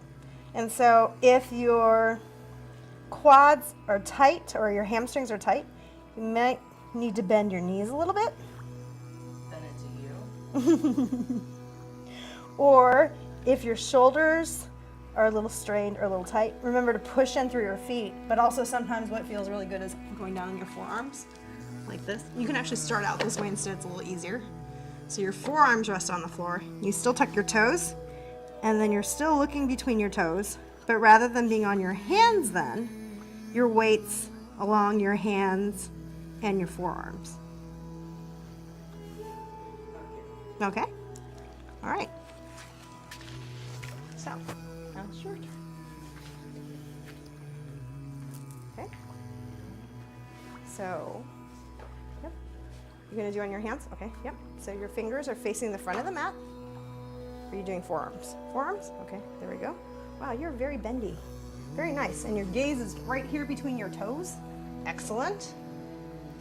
And so if your quads are tight or your hamstrings are tight, you might need to bend your knees a little bit. Then it's a U. Or if your shoulders are a little strained or a little tight, remember to push in through your feet. But also sometimes what feels really good is going down on your forearms, like this. You can actually start out this way instead, it's a little easier. So your forearms rest on the floor. You still tuck your toes, and then you're still looking between your toes. But rather than being on your hands then, your weight's along your hands and your forearms. Okay? All right. So, now it's your turn. Okay? So, yep. You're gonna do on your hands? Okay, yep. So your fingers are facing the front of the mat. Are you doing forearms? Forearms? Okay, there we go. Wow, you're very bendy. Very nice. And your gaze is right here between your toes. Excellent.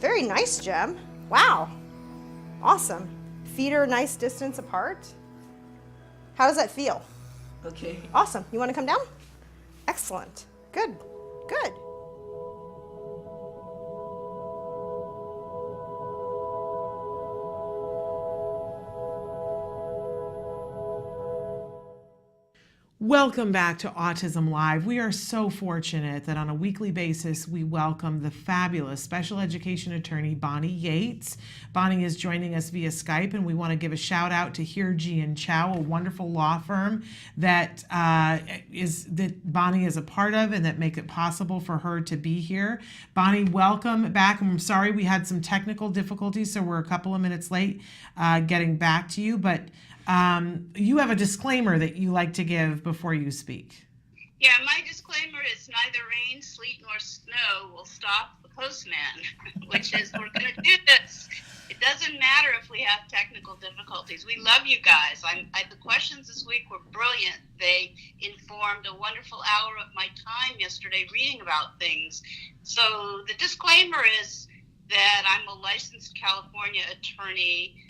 Very nice, Jem. Wow. Awesome. Feet are a nice distance apart. How does that feel? Okay. Awesome. You want to come down? Excellent. Good. Good. Welcome back to Autism Live. We are so fortunate that on a weekly basis we welcome the fabulous special education attorney Bonnie Yates. Bonnie is joining us via Skype, and we want to give a shout out to Hirji & Chow, a wonderful law firm that Bonnie is a part of and that make it possible for her to be here. Bonnie, welcome back. I'm sorry we had some technical difficulties, so we're a couple of minutes late getting back to you, but you have a disclaimer that you like to give before you speak. Yeah, my disclaimer is neither rain, sleet, nor snow will stop the postman, which is we're going to do this. It doesn't matter if we have technical difficulties. We love you guys. The questions this week were brilliant. They informed a wonderful hour of my time yesterday reading about things. So the disclaimer is that I'm a licensed California attorney.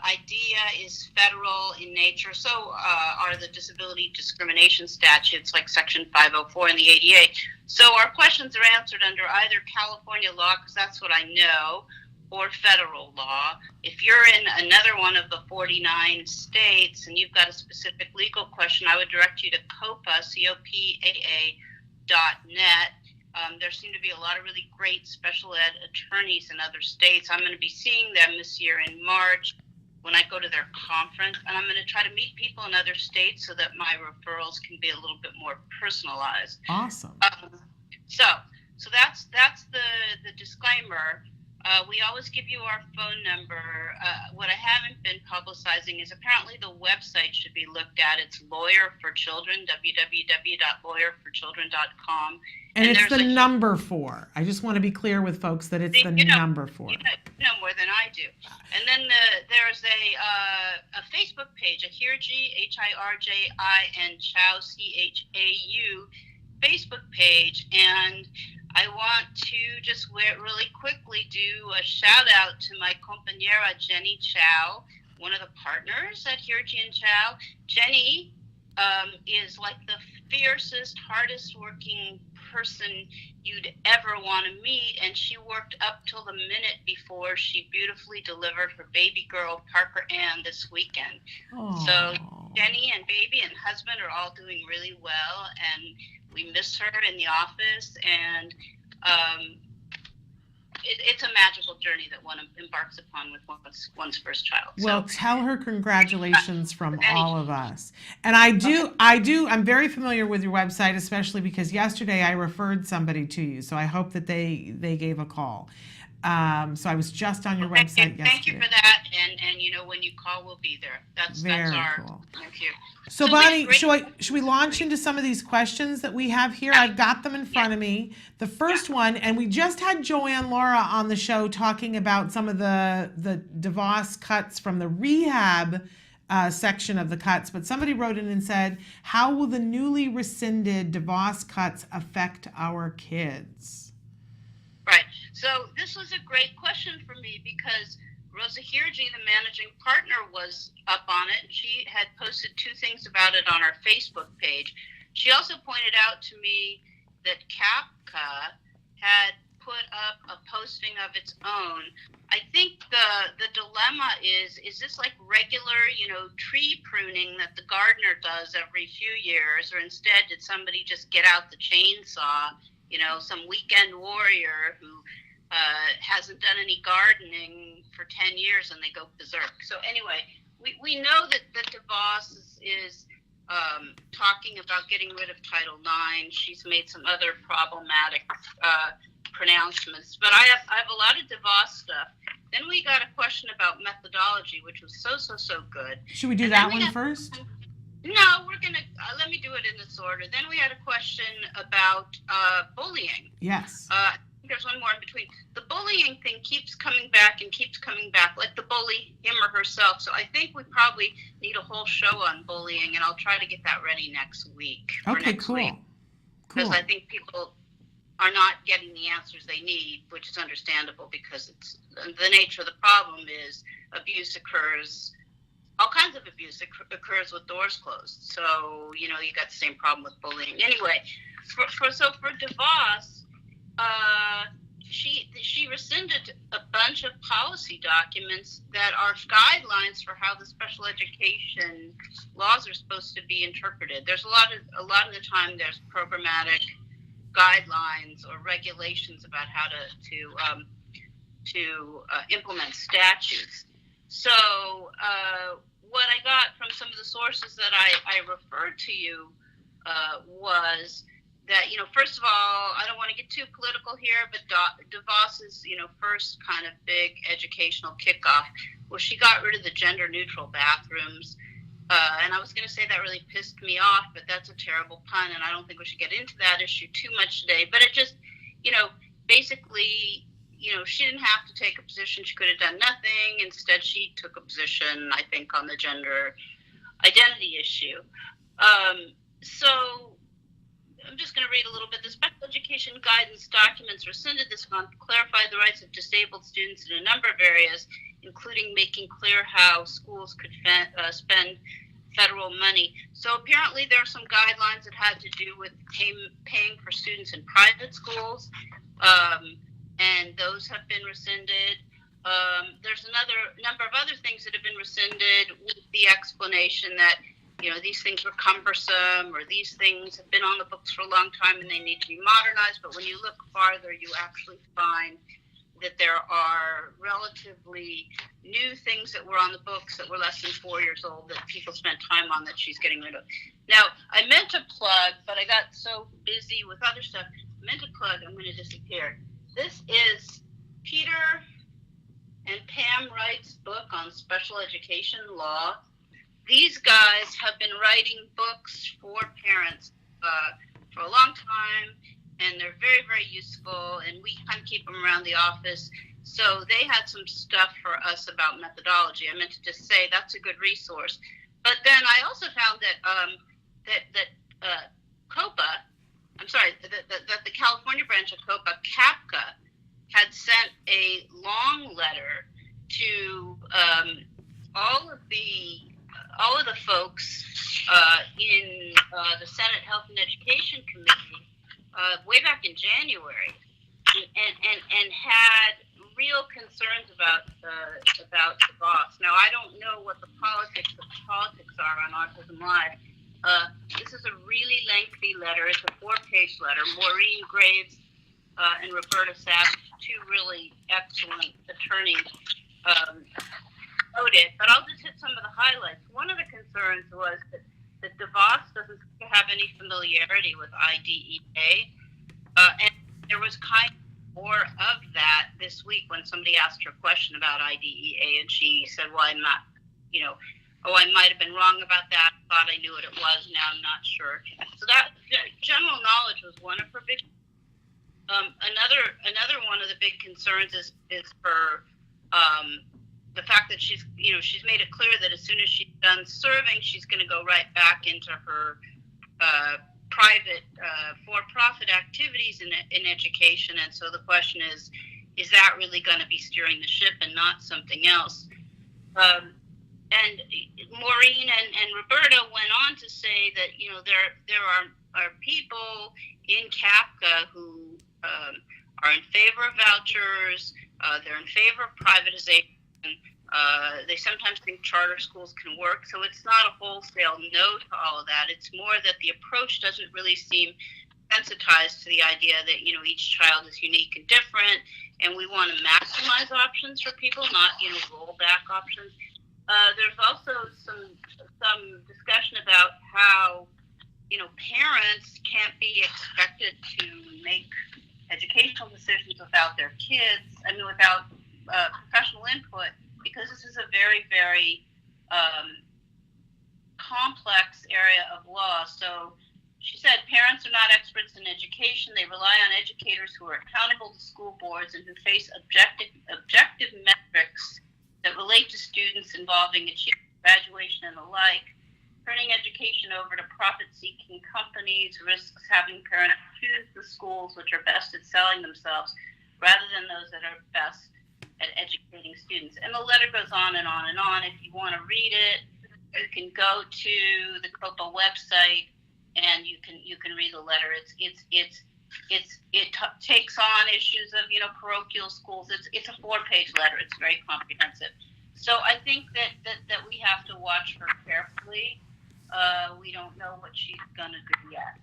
IDEA is federal in nature, so are the disability discrimination statutes like Section 504 in the ADA. So our questions are answered under either California law, because that's what I know, or federal law. If you're in another one of the 49 states and you've got a specific legal question, I would direct you to COPA, COPAA.net. There seem to be a lot of really great special ed attorneys in other states. I'm going to be seeing them this year in March when I go to their conference, and I'm going to try to meet people in other states so that my referrals can be a little bit more personalized. Awesome. So that's the disclaimer. We always give you our phone number. What I haven't been publicizing is apparently the website should be looked at. It's Lawyer for Children, www.lawyerforchildren.com. And it's the number 4. I just want to be clear with folks that it's the number 4. You know more than I do. And then there's a Facebook page, a Hirji, Hirji, and Chow, Chau, Facebook page. And I want to just really quickly do a shout out to my compañera Jenny Chow, one of the partners at Hirji & Chow. Jenny is like the fiercest, hardest working person you'd ever want to meet, and she worked up till the minute before she beautifully delivered her baby girl Parker Ann this weekend. Aww. So Jenny and baby and husband are all doing really well, and we miss her in the office, and it's a magical journey that one embarks upon with one's first child. Well, So, tell her congratulations from all of us. And I'm very familiar with your website, especially because yesterday I referred somebody to you. So I hope that they gave a call. So I was just on your website yesterday. Thank you for that. And you know, when you call, we'll be there. That's our cool. Thank you. So Bonnie, should we launch into some of these questions that we have here? I've got them in front of me. The first one, and we just had Joanne Laura on the show talking about some of the DeVos cuts from the rehab section of the cuts, but somebody wrote in and said, how will the newly rescinded DeVos cuts affect our kids? Right. So this was a great question for me because Rosa Hirji, the managing partner, was up on it. She had posted 2 things about it on our Facebook page. She also pointed out to me that CAPCA had put up a posting of its own. I think the dilemma is this like regular, tree pruning that the gardener does every few years, or instead did somebody just get out the chainsaw, some weekend warrior who hasn't done any gardening for 10 years and they go berserk. So anyway, we know that DeVos is talking about getting rid of Title IX. She's made some other problematic pronouncements, but I have a lot of DeVos stuff. Then we got a question about methodology, which was so good. Should we do that one first? No, we're gonna let me do it in this order. Then we had a question about bullying. Yes. There's one more in between. The bullying thing keeps coming back, like the bully, him or herself. So I think we probably need a whole show on bullying, and I'll try to get that ready next week. Okay, cool. Because I think people are not getting the answers they need, which is understandable because it's the nature of the problem is abuse occurs. All kinds of abuse occurs with doors closed. So, you got the same problem with bullying. Anyway, for DeVos, she rescinded a bunch of policy documents that are guidelines for how the special education laws are supposed to be interpreted. There's a lot of the time there's programmatic guidelines or regulations about how to implement statutes. So what I got from some of the sources that I referred to you was that, first of all, I don't want to get too political here, but DeVos's, first kind of big educational kickoff, well, she got rid of the gender-neutral bathrooms. And I was going to say that really pissed me off, but that's a terrible pun, and I don't think we should get into that issue too much today. But it just, basically, she didn't have to take a position. She could have done nothing. Instead, she took a position, I think, on the gender identity issue. So I'm just going to read a little bit. The special education guidance documents rescinded this month clarified the rights of disabled students in a number of areas, including making clear how schools could spend federal money. So apparently there are some guidelines that had to do with paying for students in private schools, and those have been rescinded. There's another number of other things that have been rescinded with the explanation that these things were cumbersome, or these things have been on the books for a long time and they need to be modernized. But when you look farther, you actually find that there are relatively new things that were on the books that were less than 4 years old that people spent time on that she's getting rid of. Now, I meant to plug, but I got so busy with other stuff. I meant to plug, I'm going to disappear. This is Peter and Pam Wright's book on special education law. These guys have been writing books for parents for a long time, and they're very, very useful, and we kind of keep them around the office. So they had some stuff for us about methodology. I meant to just say that's a good resource. But then I also found that COPA, that the California branch of COPA, CAPCA, had sent a long letter to all of the folks in the Senate Health and Education Committee way back in January, and had real concerns about DeVos. Now, I don't know what the politics are on Autism Live. This is a really lengthy letter. It's a 4-page letter. Maureen Graves and Roberta Savage two really excellent attorneys wrote it, but I'll just hit some of the highlights. One of the concerns was that DeVos doesn't have any familiarity with IDEA, and there was kind of more of that this week when somebody asked her a question about IDEA, and she said, well, I'm not, I might have been wrong about that, thought I knew what it was, now I'm not sure. So that general knowledge was one of her big. Another one of the big concerns is her the fact that she's made it clear that as soon as she's done serving, she's going to go right back into her private for-profit activities in education. And so the question is that really going to be steering the ship and not something else? And Maureen and Roberta went on to say that there are people in CAPCA who are in favor of vouchers. They're in favor of privatization. They sometimes think charter schools can work. So it's not a wholesale no to all of that. It's more that the approach doesn't really seem sensitized to the idea that each child is unique and different, and we want to maximize options for people, not roll back options. There's also some discussion about how parents can't be expected to make educational decisions without their kids. Without professional input, because this is a very, very complex area of law. So she said parents are not experts in education. They rely on educators who are accountable to school boards and who face objective metrics that relate to students involving achievement, graduation, and the like. Turning education over to profit-seeking companies risks having parents choose the schools which are best at selling themselves rather than those that are best at educating students. And the letter goes on and on and on. If you want to read it, you can go to the COPA website and you can read the letter. It takes on issues of parochial schools. It's a 4-page letter. It's very comprehensive. So I think that we have to watch her carefully. We don't know what she's going to do yet.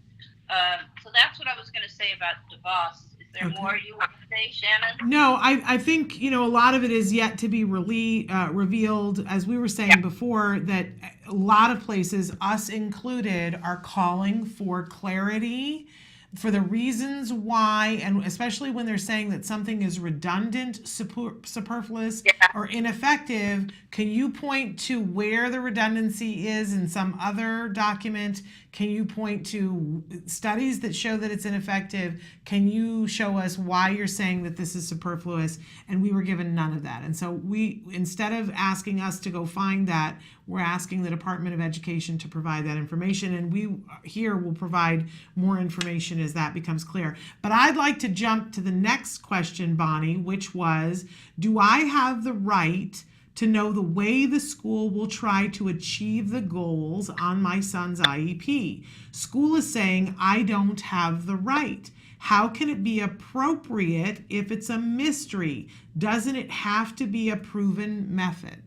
So that's what I was going to say about DeVos. Is there more you want to say, Shannon? No, I think a lot of it is yet to be revealed. As we were saying before, that a lot of places, us included, are calling for clarity for the reasons why, and especially when they're saying that something is redundant, superfluous, or ineffective. Can you point to where the redundancy is in some other document? Can you point to studies that show that it's ineffective? Can you show us why you're saying that this is superfluous? And we were given none of that. And so we, instead of asking us to go find that, we're asking the Department of Education to provide that information. And we here will provide more information as that becomes clear. But I'd like to jump to the next question, Bonnie, which was, do I have the right to know the way the school will try to achieve the goals on my son's IEP? School is saying I don't have the right. How can it be appropriate if it's a mystery? Doesn't it have to be a proven method?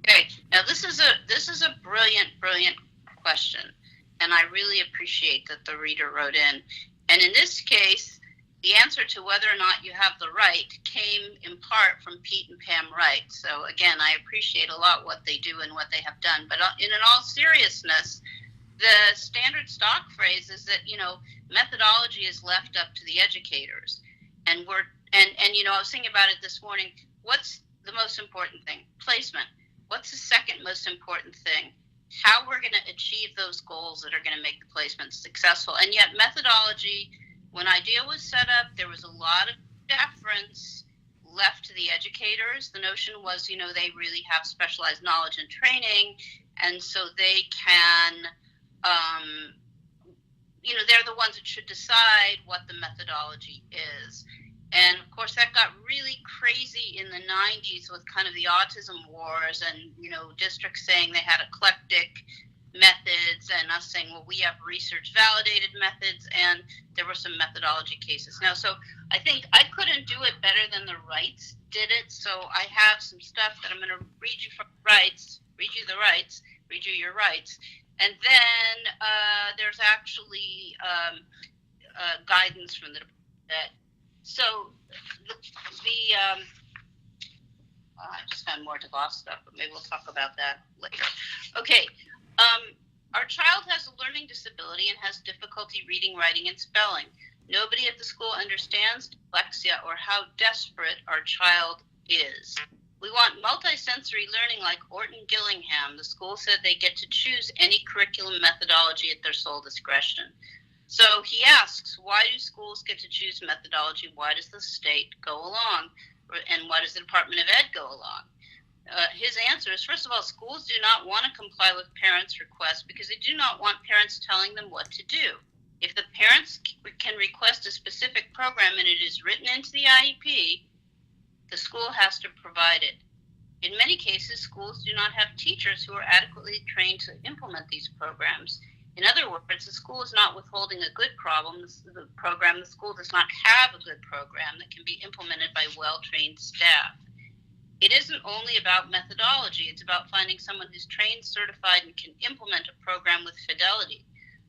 Okay, now this is a brilliant question, and I really appreciate that the reader wrote in. And in this case, the answer to whether or not you have the right came in part from Pete and Pam Wright. So again, I appreciate a lot what they do and what they have done. But in all seriousness, the standard stock phrase is that methodology is left up to the educators. And I was thinking about it this morning. What's the most important thing? Placement. What's the second most important thing? How we're going to achieve those goals that are going to make the placement successful. And yet methodology, when IDEA was set up, there was a lot of deference left to the educators. The notion was, they really have specialized knowledge and training, and so they can, they're the ones that should decide what the methodology is. And of course, that got really crazy in the 90s with kind of the autism wars and, districts saying they had eclectic methods and us saying, well, we have research validated methods, and there were some methodology cases. Now, so I think I couldn't do it better than the Wrights did it. So I have some stuff that I'm going to read you from Wrights, read you your rights. And then there's actually guidance from the that So I just found more DeVos stuff, but maybe we'll talk about that later. Okay. Our child has a learning disability and has difficulty reading, writing, and spelling. Nobody at the school understands dyslexia or how desperate our child is. We want multisensory learning like Orton Gillingham. The school said they get to choose any curriculum methodology at their sole discretion. So he asks, why do schools get to choose methodology? Why does the state go along? And why does the Department of Ed go along? His answer is, first of all, schools do not want to comply with parents' requests because they do not want parents telling them what to do. If the parents can request a specific program and it is written into the IEP, the school has to provide it. In many cases, schools do not have teachers who are adequately trained to implement these programs. In other words, the school is not withholding a good program. The school does not have a good program that can be implemented by well-trained staff. It isn't only about methodology. It's about finding someone who's trained, certified, and can implement a program with fidelity.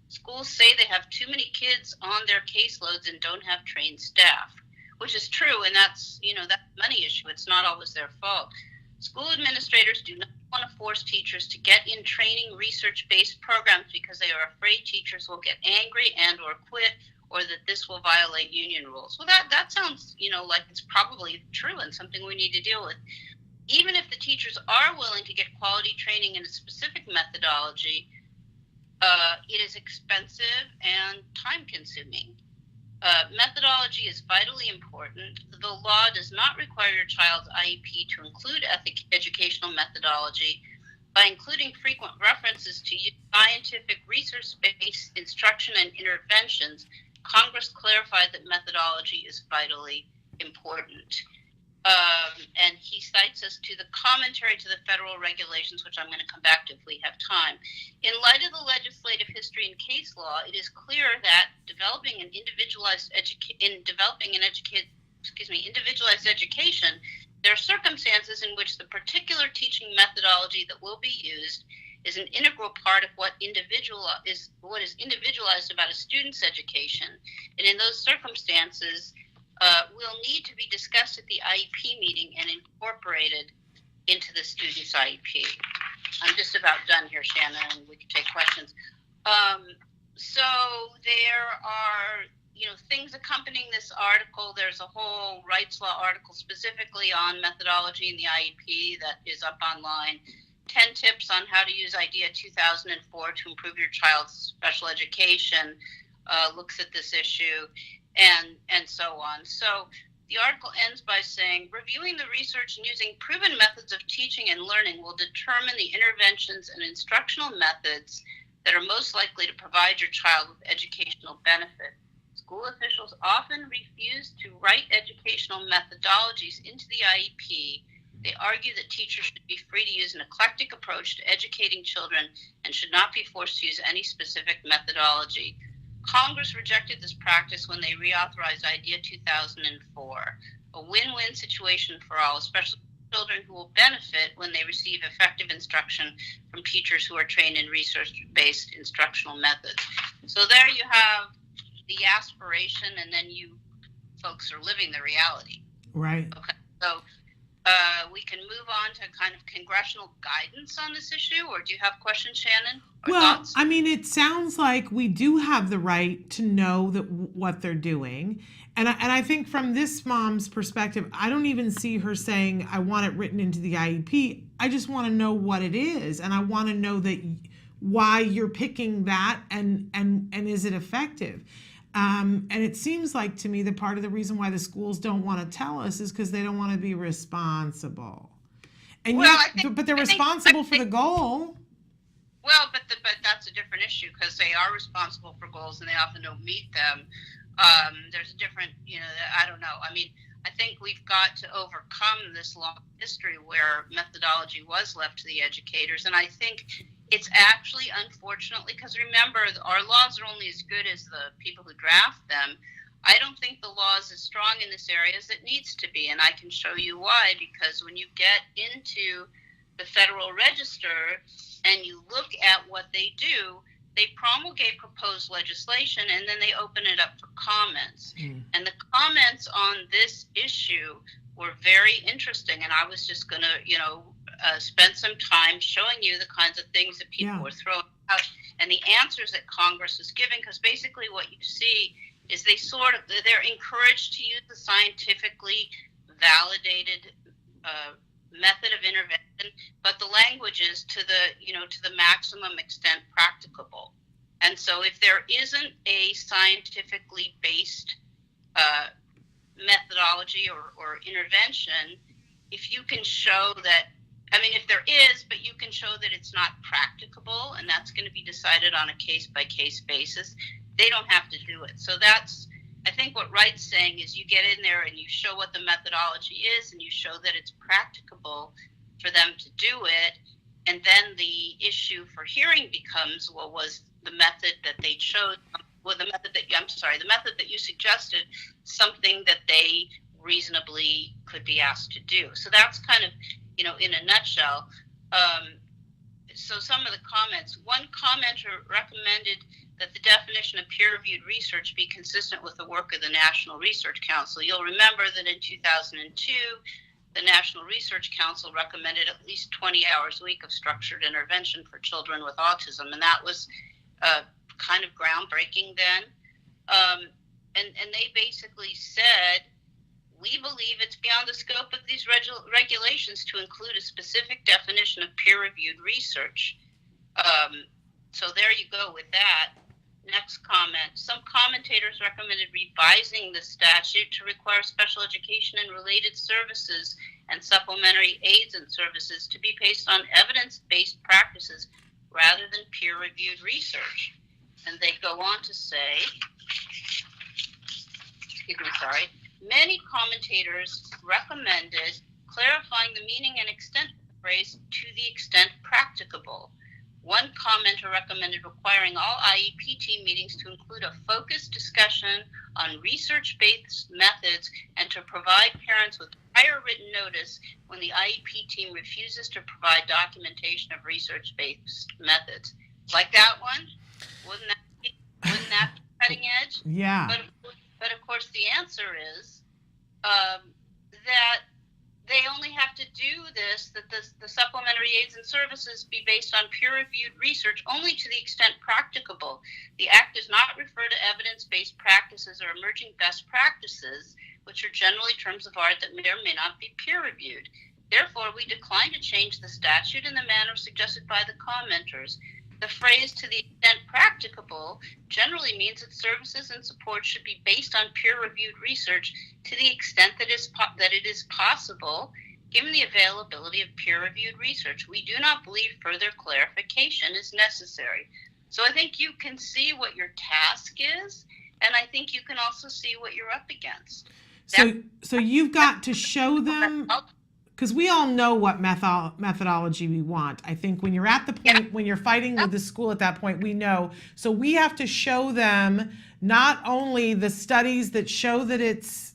Schools say they have too many kids on their caseloads and don't have trained staff, which is true, and that's a money issue. It's not always their fault. School administrators do not want to force teachers to get in training research-based programs because they are afraid teachers will get angry and or quit, or that this will violate union rules. Well, that sounds, like it's probably true and something we need to deal with. Even if the teachers are willing to get quality training in a specific methodology, it is expensive and time-consuming. Methodology is vitally important. The law does not require your child's IEP to include educational methodology. By including frequent references to scientific research-based instruction and interventions, Congress clarified that methodology is vitally important. And he cites us to the commentary to the federal regulations, which I'm going to come back to if we have time. In light of the legislative history and case law, it is clear that developing an individualized education, there are circumstances in which the particular teaching methodology that will be used is an integral part of what is individualized about a student's education. And in those circumstances, will need to be discussed at the IEP meeting and incorporated into the student's IEP. I'm just about done here, Shannon, and we can take questions. So there are, things accompanying this article. There's a whole rights law article specifically on methodology in the IEP that is up online. 10 tips on how to use IDEA 2004 to improve your child's special education looks at this issue. And so on. So the article ends by saying, reviewing the research and using proven methods of teaching and learning will determine the interventions and instructional methods that are most likely to provide your child with educational benefit. School officials often refuse to write educational methodologies into the IEP. They argue that teachers should be free to use an eclectic approach to educating children and should not be forced to use any specific methodology. Congress rejected this practice when they reauthorized IDEA 2004, a win-win situation for all, especially children who will benefit when they receive effective instruction from teachers who are trained in research-based instructional methods. So there you have the aspiration, and then you folks are living the reality. Right. Okay, so we can move on to kind of congressional guidance on this issue, or do you have questions, Shannon? Well, thoughts? I mean, it sounds like we do have the right to know that what they're doing. And I think from this mom's perspective, I don't even see her saying, I want it written into the IEP. I just want to know what it is. And I want to know that why you're picking that and is it effective? And it seems like to me that part of the reason why the schools don't want to tell us is because they don't want to be responsible. And well, but they're responsible for the goal. Well, but that's a different issue because they are responsible for goals and they often don't meet them. There's a different, I don't know. I mean, I think we've got to overcome this long history where methodology was left to the educators. And I think it's actually, unfortunately, because remember, our laws are only as good as the people who draft them. I don't think the law is as strong in this area as it needs to be. And I can show you why, because when you get into the Federal Register and you look at what they do, they promulgate proposed legislation and then they open it up for comments. And the comments on this issue were very interesting. And I was just going to, spend some time showing you the kinds of things that people were throwing out and the answers that Congress is giving. Because basically what you see is they're encouraged to use the scientifically validated method of intervention, but the language is to the maximum extent practicable. And so if there isn't a scientifically based methodology or intervention, if you can show that, if there is, but you can show that it's not practicable, and that's going to be decided on a case-by-case basis, they don't have to do it. So that's, I think what Wright's saying is you get in there and you show what the methodology is and you show that it's practicable for them to do it. And then the issue for hearing becomes, well, was the method that they chose, the method that you suggested, something that they reasonably could be asked to do. So that's kind of, in a nutshell. So some of the comments, one commenter recommended that the definition of peer-reviewed research be consistent with the work of the National Research Council. You'll remember that in 2002, the National Research Council recommended at least 20 hours a week of structured intervention for children with autism, and that was kind of groundbreaking then. And they basically said, we believe it's beyond the scope of these regulations to include a specific definition of peer-reviewed research. So there you go with that. Next comment. Some commentators recommended revising the statute to require special education and related services and supplementary aids and services to be based on evidence-based practices rather than peer-reviewed research. And they go on to say, many commentators recommended clarifying the meaning and extent of the phrase to the extent practicable. One commenter recommended requiring all IEP team meetings to include a focused discussion on research-based methods and to provide parents with prior written notice when the IEP team refuses to provide documentation of research-based methods. Like that one? Wouldn't that be cutting edge? Yeah. But of course the answer is that they only have to do this, that the supplementary aids and services be based on peer-reviewed research only to the extent practicable. The Act does not refer to evidence-based practices or emerging best practices, which are generally terms of art that may or may not be peer-reviewed. Therefore, we decline to change the statute in the manner suggested by the commenters. The phrase "to the extent practicable" generally means that services and support should be based on peer-reviewed research to the extent that it is possible, given the availability of peer-reviewed research. We do not believe further clarification is necessary. So I think you can see what your task is, and I think you can also see what you're up against. So you've got to show them, because we all know what methodology we want. I think when you're at the point, when you're fighting with the school at that point, we know. So we have to show them not only the studies that show that it's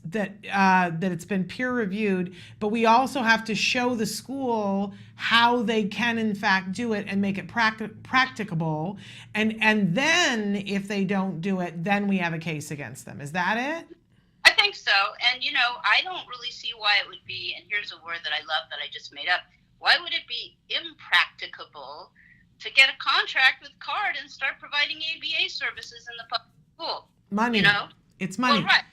been peer reviewed, but we also have to show the school how they can in fact do it and make it practicable. And then if they don't do it, then we have a case against them. Is that it? I think so. And, I don't really see why it would be, and here's a word that I love that I just made up, why would it be impracticable to get a contract with CARD and start providing ABA services in the public school? Money. It's money. Well, right.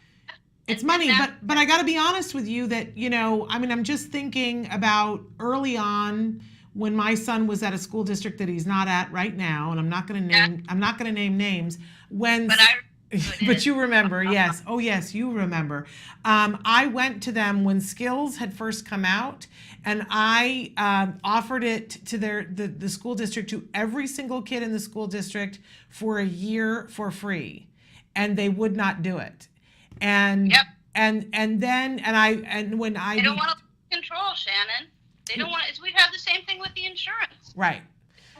It's money, but I got to be honest with you that, I'm just thinking about early on when my son was at a school district that he's not at right now, and I'm not going to name names. But you remember, yes. Oh, yes, you remember. I went to them when Skills had first come out, and I offered it to the school district, to every single kid in the school district for a year for free, and they would not do it. And when I they don't want to control, Shannon. They don't want. We've had the same thing with the insurance. Right.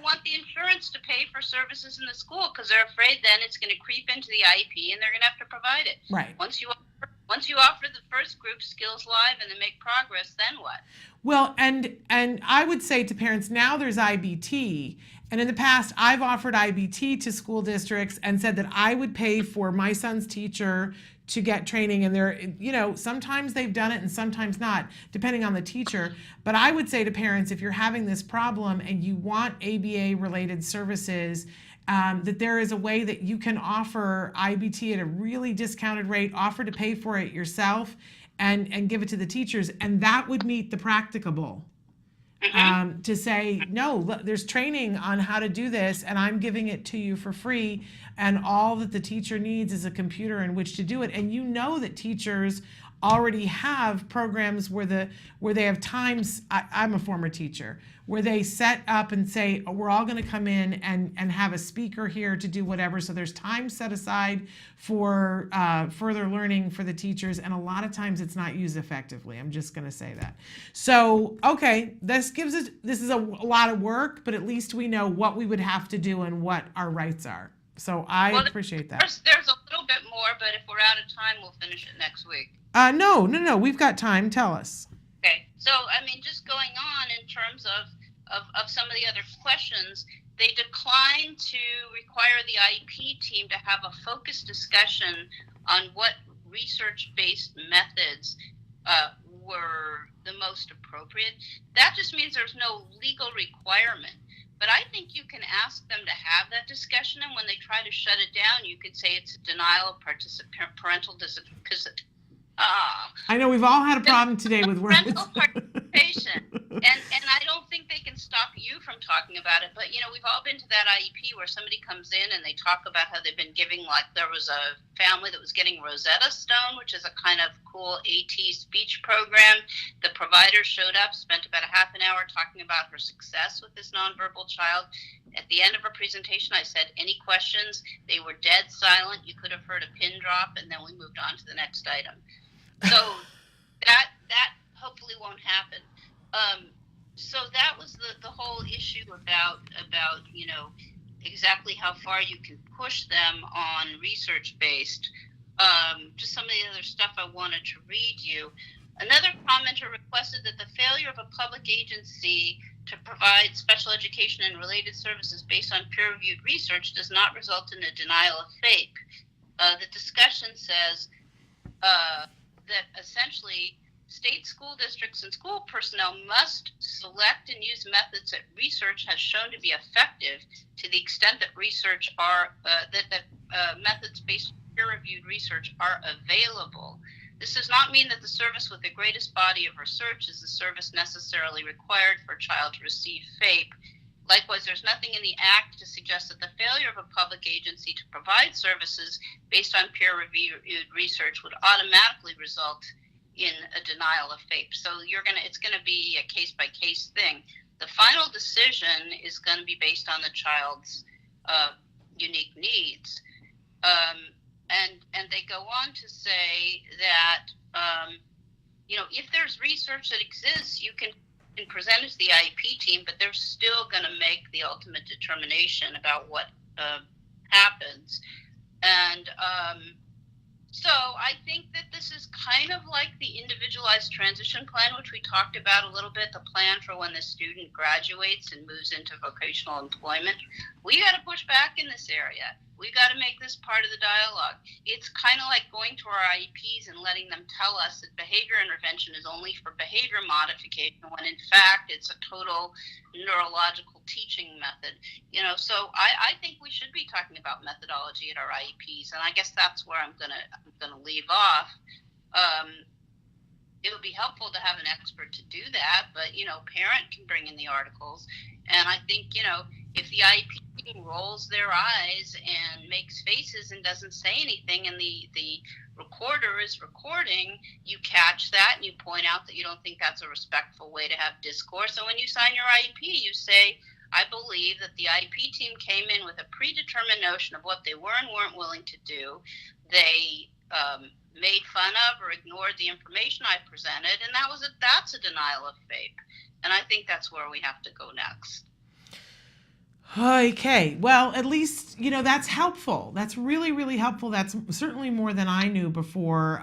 Want the insurance to pay for services in the school because they're afraid then it's going to creep into the IEP and they're going to have to provide it. Right. Once you offer the first group Skills Live and they make progress, then what? Well, and I would say to parents, now there's IBT, And in the past, I've offered IBT to school districts and said that I would pay for my son's teacher to get training. And they're, sometimes they've done it and sometimes not, depending on the teacher. But I would say to parents, if you're having this problem and you want ABA related services, that there is a way that you can offer IBT at a really discounted rate, offer to pay for it yourself and give it to the teachers. And that would meet the practicable. To say, no, there's training on how to do this, and I'm giving it to you for free, and all that the teacher needs is a computer in which to do it. And you know that teachers already have programs where they have times, I'm a former teacher, where they set up and say, oh, we're all going to come in and have a speaker here to do whatever. So there's time set aside for further learning for the teachers, and a lot of times it's not used effectively. I'm just going to say that. So, okay, this is a lot of work, but at least we know what we would have to do and what our rights are. So I appreciate that. There's a little bit more, but if we're out of time, we'll finish it next week. No, we've got time. Tell us. Okay, so just going on in terms of some of the other questions, they declined to require the IEP team to have a focused discussion on what research-based methods were the most appropriate. That just means there's no legal requirement. But I think you can ask them to have that discussion, and when they try to shut it down, you could say it's a denial of parental participation. I know we've all had a problem today with words. Parental participation. And I don't think they can stop you from talking about it, but we've all been to that IEP where somebody comes in and they talk about how they've been giving, like there was a family that was getting Rosetta Stone, which is a kind of cool AT speech program. The provider showed up, spent about a half an hour talking about her success with this nonverbal child. At the end of her presentation, I said, any questions? They were dead silent. You could have heard a pin drop, and then we moved on to the next item. So that hopefully won't happen. So that was the whole issue about exactly how far you can push them on research-based. Just some of the other stuff I wanted to read you. Another commenter requested that the failure of a public agency to provide special education and related services based on peer-reviewed research does not result in a denial of FAPE. The discussion says that essentially state school districts and school personnel must select and use methods that research has shown to be effective to the extent that research are methods based on peer-reviewed research are available. This does not mean that the service with the greatest body of research is the service necessarily required for a child to receive FAPE. Likewise, there's nothing in the Act to suggest that the failure of a public agency to provide services based on peer-reviewed research would automatically result in a denial of FAPE. So it's gonna be a case-by-case thing. The final decision is gonna be based on the child's unique needs. And they go on to say that, if there's research that exists, you can present it to the IEP team, but they're still going to make the ultimate determination about what happens. And so I think that this is kind of like the individualized transition plan, which we talked about a little bit, the plan for when the student graduates and moves into vocational employment. We got to push back in this area. We got to make this part of the dialogue. It's kind of like going to our IEPs and letting them tell us that behavior intervention is only for behavior modification, when in fact it's a total neurological teaching method. So I think we should be talking about methodology at our IEPs, and I guess that's where I'm gonna leave off. It would be helpful to have an expert to do that, but parent can bring in the articles, and I think if the IEP rolls their eyes and makes faces and doesn't say anything, and the recorder is recording, you catch that and you point out that you don't think that's a respectful way to have discourse. And when you sign your IEP, you say, I believe that the IEP team came in with a predetermined notion of what they were and weren't willing to do. They made fun of or ignored the information I presented, and that's a denial of FAPE. And I think that's where we have to go next. Okay, well, at least, that's helpful. That's really, really helpful. That's certainly more than I knew before,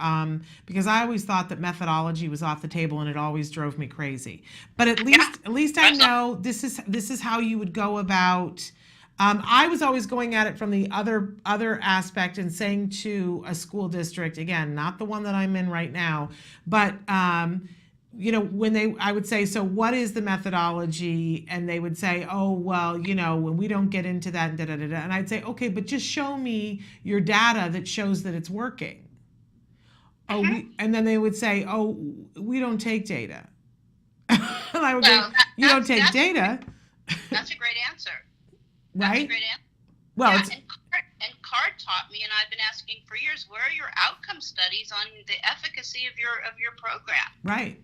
because I always thought that methodology was off the table and it always drove me crazy. But at least I know this is how you would go about. I was always going at it from the other aspect and saying to a school district, again, not the one that I'm in right now, but I would say, so what is the methodology? And they would say, oh, well, when we don't get into that, and I'd say, okay, but just show me your data that shows that it's working. And then they would say, oh, we don't take data. And I would go, you don't take data. That's a great answer. Right? That's a great answer. Well, yeah, and CARD taught me, and I've been asking for years, where are your outcome studies on the efficacy of your program? Right.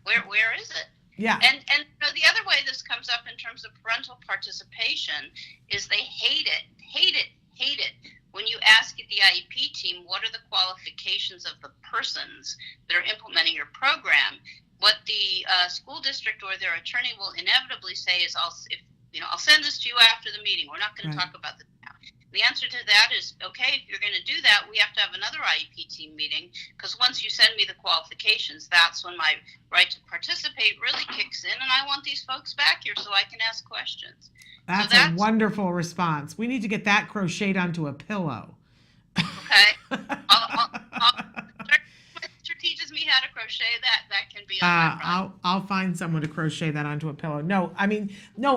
Where is it? Yeah. And the other way this comes up in terms of parental participation is they hate it when you ask the IEP team what are the qualifications of the persons that are implementing your program. What the school district or their attorney will inevitably say is, I'll send this to you after the meeting. We're not going to talk about this now. The answer to that is, okay, if you're going to do that, we have to have another IEP team meeting, because once you send me the qualifications, that's when my right to participate really kicks in, and I want these folks back here so I can ask questions. That's a wonderful response. We need to get that crocheted onto a pillow. Okay. Teaches me how to crochet that can be I'll find someone to crochet that onto a pillow. No,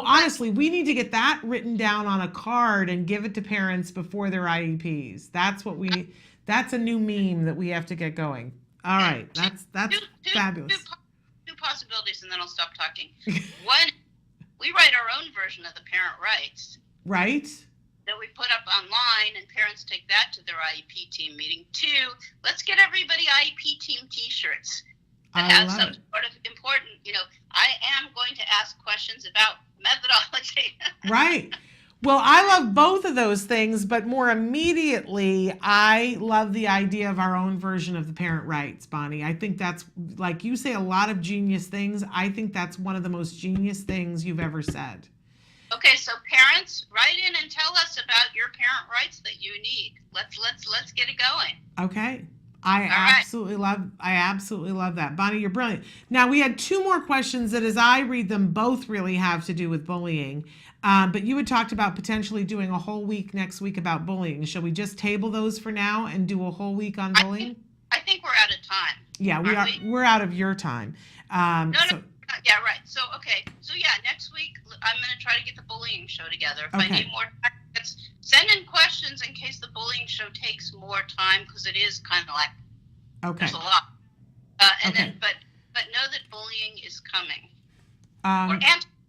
honestly, we need to get that written down on a card and give it to parents before their IEPs. That's a new meme that we have to get going. All right, that's fabulous. Two possibilities, and then I'll stop talking. One, we write our own version of the parent rights. Right. That we put up online, and parents take that to their IEP team meeting. Two, let's get everybody IEP team t-shirts that has some sort of important, I am going to ask questions about methodology. Right. Well, I love both of those things, but more immediately, I love the idea of our own version of the parent rights, Bonnie. I think that's, like you say, a lot of genius things. I think that's one of the most genius things you've ever said. Okay, so parents, write in and tell us about your parent rights that you need. Let's get it going. Okay. I absolutely love that. Bonnie, you're brilliant. Now, we had two more questions that, as I read them, both really have to do with bullying. But you had talked about potentially doing a whole week next week about bullying. Shall we just table those for now and do a whole week on bullying? I think we're out of time. Yeah, we are. We're out of your time. Yeah, right. So, next week I'm going to try to get the bullying show together. If I need more time, send in questions in case the bullying show takes more time, because it is kind of like there's a lot. Then, but know that bullying is coming. Or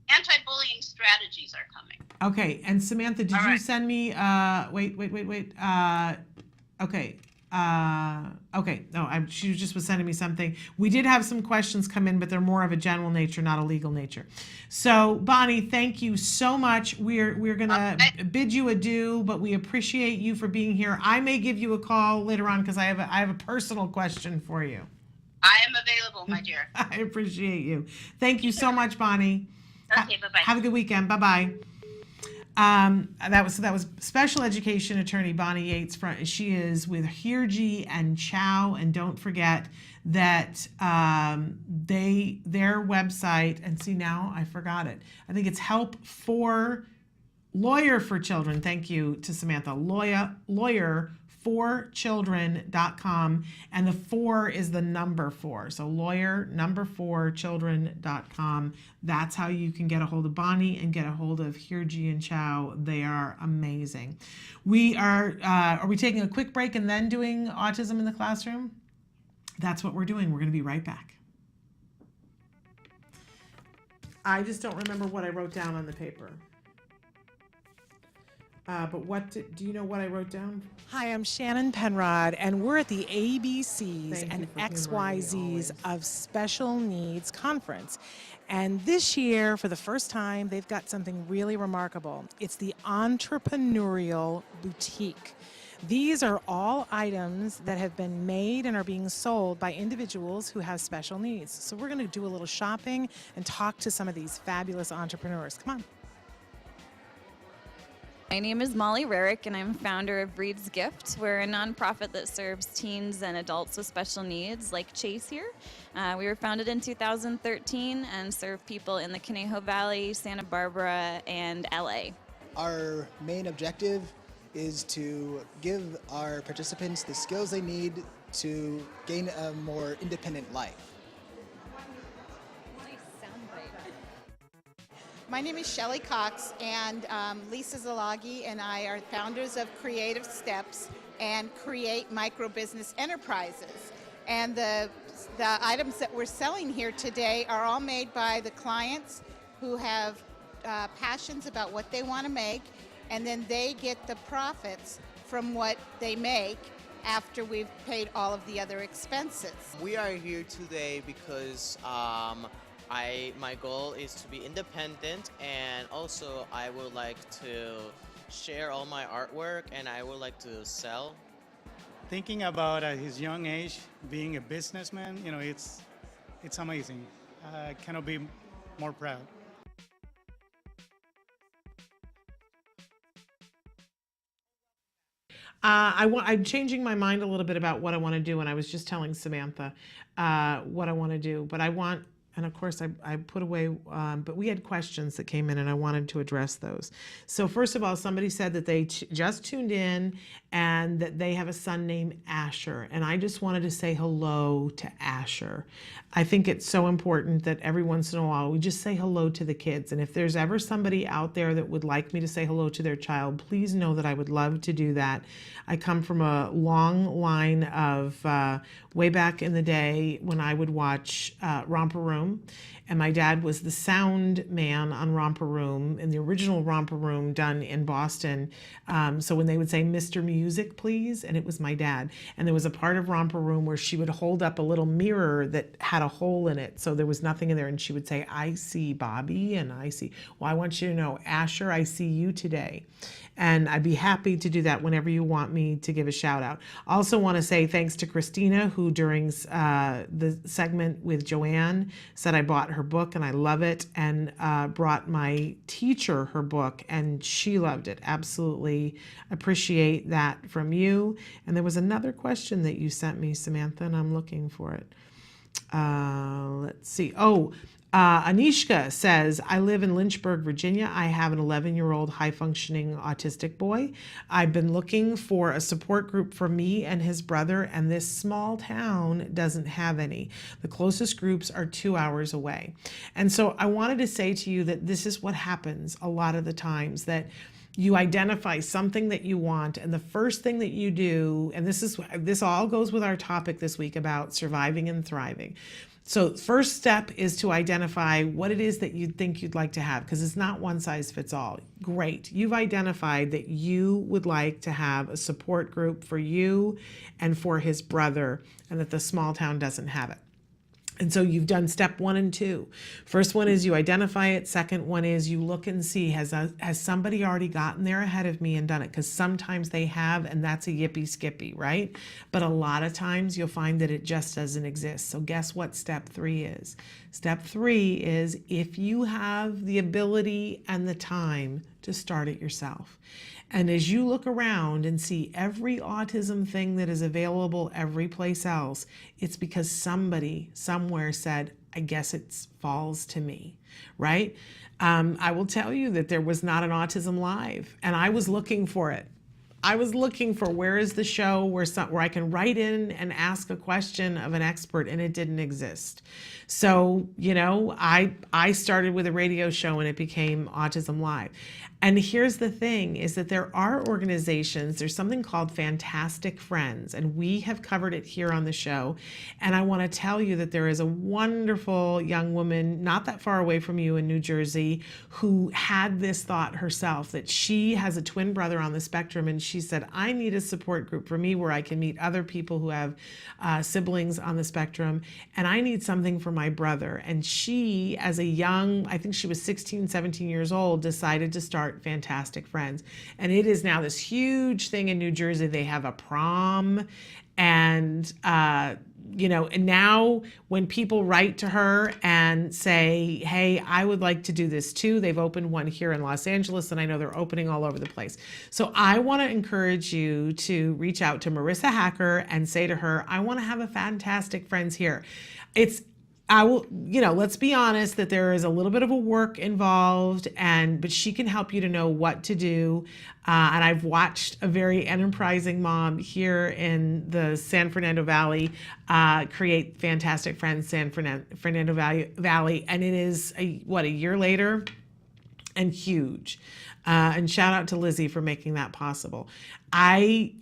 anti-bullying strategies are coming. Okay, and Samantha, did you send me? Wait. Okay. No, she just was sending me something. We did have some questions come in, but they're more of a general nature, not a legal nature. So, Bonnie, thank you so much. We're gonna bid you adieu, but we appreciate you for being here. I may give you a call later on because I have a personal question for you. I am available, my dear. I appreciate you. Thank you so much, Bonnie. Okay, bye-bye. Have a good weekend. Bye-bye. That was special education attorney Bonnie Yates. She is with Hirji and Chow, and don't forget that their website, and see, now I forgot it. I think it's Lawyer for Children. Thank you to Samantha. LawyerForChildren.com, and the 4 is the number 4. So LawyerForChildren.com. That's how you can get a hold of Bonnie and get a hold of Hirji and Chow. They are amazing. We are we taking a quick break and then doing autism in the classroom? That's what we're doing. We're going to be right back. I just don't remember what I wrote down on the paper. But do you know what I wrote down? Hi, I'm Shannon Penrod, and we're at the ABCs and XYZs of Special Needs Conference. And this year, for the first time, they've got something really remarkable. It's the Entrepreneurial Boutique. These are all items that have been made and are being sold by individuals who have special needs. So we're going to do a little shopping and talk to some of these fabulous entrepreneurs. Come on. My name is Molly Rarick, and I'm founder of Breed's Gift. We're a nonprofit that serves teens and adults with special needs, like Chase here. We were founded in 2013 and serve people in the Conejo Valley, Santa Barbara, and LA. Our main objective is to give our participants the skills they need to gain a more independent life. My name is Shelley Cox, and Lisa Zalagi and I are founders of Creative Steps and Create Micro Business Enterprises. And the items that we're selling here today are all made by the clients who have passions about what they want to make, and then they get the profits from what they make after we've paid all of the other expenses. We are here today because my goal is to be independent, and also I would like to share all my artwork, and I would like to sell. Thinking about at his young age being a businessman, it's amazing. I cannot be more proud. I'm changing my mind a little bit about what I want to do, and I was just telling Samantha what I want to do. But I want, and of course I put away, but we had questions that came in, and I wanted to address those. So first of all, somebody said that they just tuned in and that they have a son named Asher, and I just wanted to say hello to Asher. I think it's so important that every once in a while we just say hello to the kids, and if there's ever somebody out there that would like me to say hello to their child, please know that I would love to do that. I come from a long line of way back in the day when I would watch Romper Room, and my dad was the sound man on Romper Room, in the original Romper Room done in Boston. So when they would say, "Mr. Music, please," and it was my dad. And there was a part of Romper Room where she would hold up a little mirror that had a hole in it, so there was nothing in there, and she would say, "I see Bobby, and I see," well, I want you to know, Asher, I see you today. And I'd be happy to do that whenever you want me to give a shout out. Also want to say thanks to Christina, who during the segment with Joanne said I bought her book and I love it, and brought my teacher her book and she loved it. Absolutely appreciate that from you. And there was another question that you sent me, Samantha, and I'm looking for it. Let's see. Anishka says, I live in Lynchburg, Virginia. I have an 11-year-old high-functioning autistic boy. I've been looking for a support group for me and his brother, and this small town doesn't have any. The closest groups are 2 hours away. And so I wanted to say to you that this is what happens a lot of the times, that you identify something that you want, and the first thing that you do, and this all goes with our topic this week about surviving and thriving. So first step is to identify what it is that you think you'd like to have, because it's not one size fits all. Great. You've identified that you would like to have a support group for you and for his brother, and that the small town doesn't have it. And so you've done step 1 and 2. First one is you identify it. Second one is you look and see, has somebody already gotten there ahead of me and done it? Because sometimes they have, and that's a yippee skippy, right? But a lot of times you'll find that it just doesn't exist. So guess what step 3 is? Step 3 is if you have the ability and the time to start it yourself. And as you look around and see every autism thing that is available every place else, it's because somebody somewhere said, I guess it falls to me, right? I will tell you that there was not an autism-live, and I was looking for it. I was looking for where is the show where I can write in and ask a question of an expert, and it didn't exist. So, I started with a radio show and it became Autism Live. And here's the thing is that there are organizations, there's something called Fantastic Friends, and we have covered it here on the show. And I want to tell you that there is a wonderful young woman not that far away from you in New Jersey who had this thought herself, that she has a twin brother on the spectrum, and she said, I need a support group for me where I can meet other people who have siblings on the spectrum, and I need something for my brother. And she, as a young, I think she was 16, 17 years old, decided to start Fantastic Friends. And it is now this huge thing in New Jersey. They have a prom, and you know, and now when people write to her and say, hey, I would like to do this too, they've opened one here in Los Angeles, and I know they're opening all over the place. So I want to encourage you to reach out to Marissa Hacker and say to her, I want to have a fantastic friends here. I will, you know, let's be honest that there is a little bit of a work involved, but she can help you to know what to do. And I've watched a very enterprising mom here in the San Fernando Valley create fantastic friends, San Fernando Valley, and it is a year later, and huge. And shout out to Lizzie for making that possible. I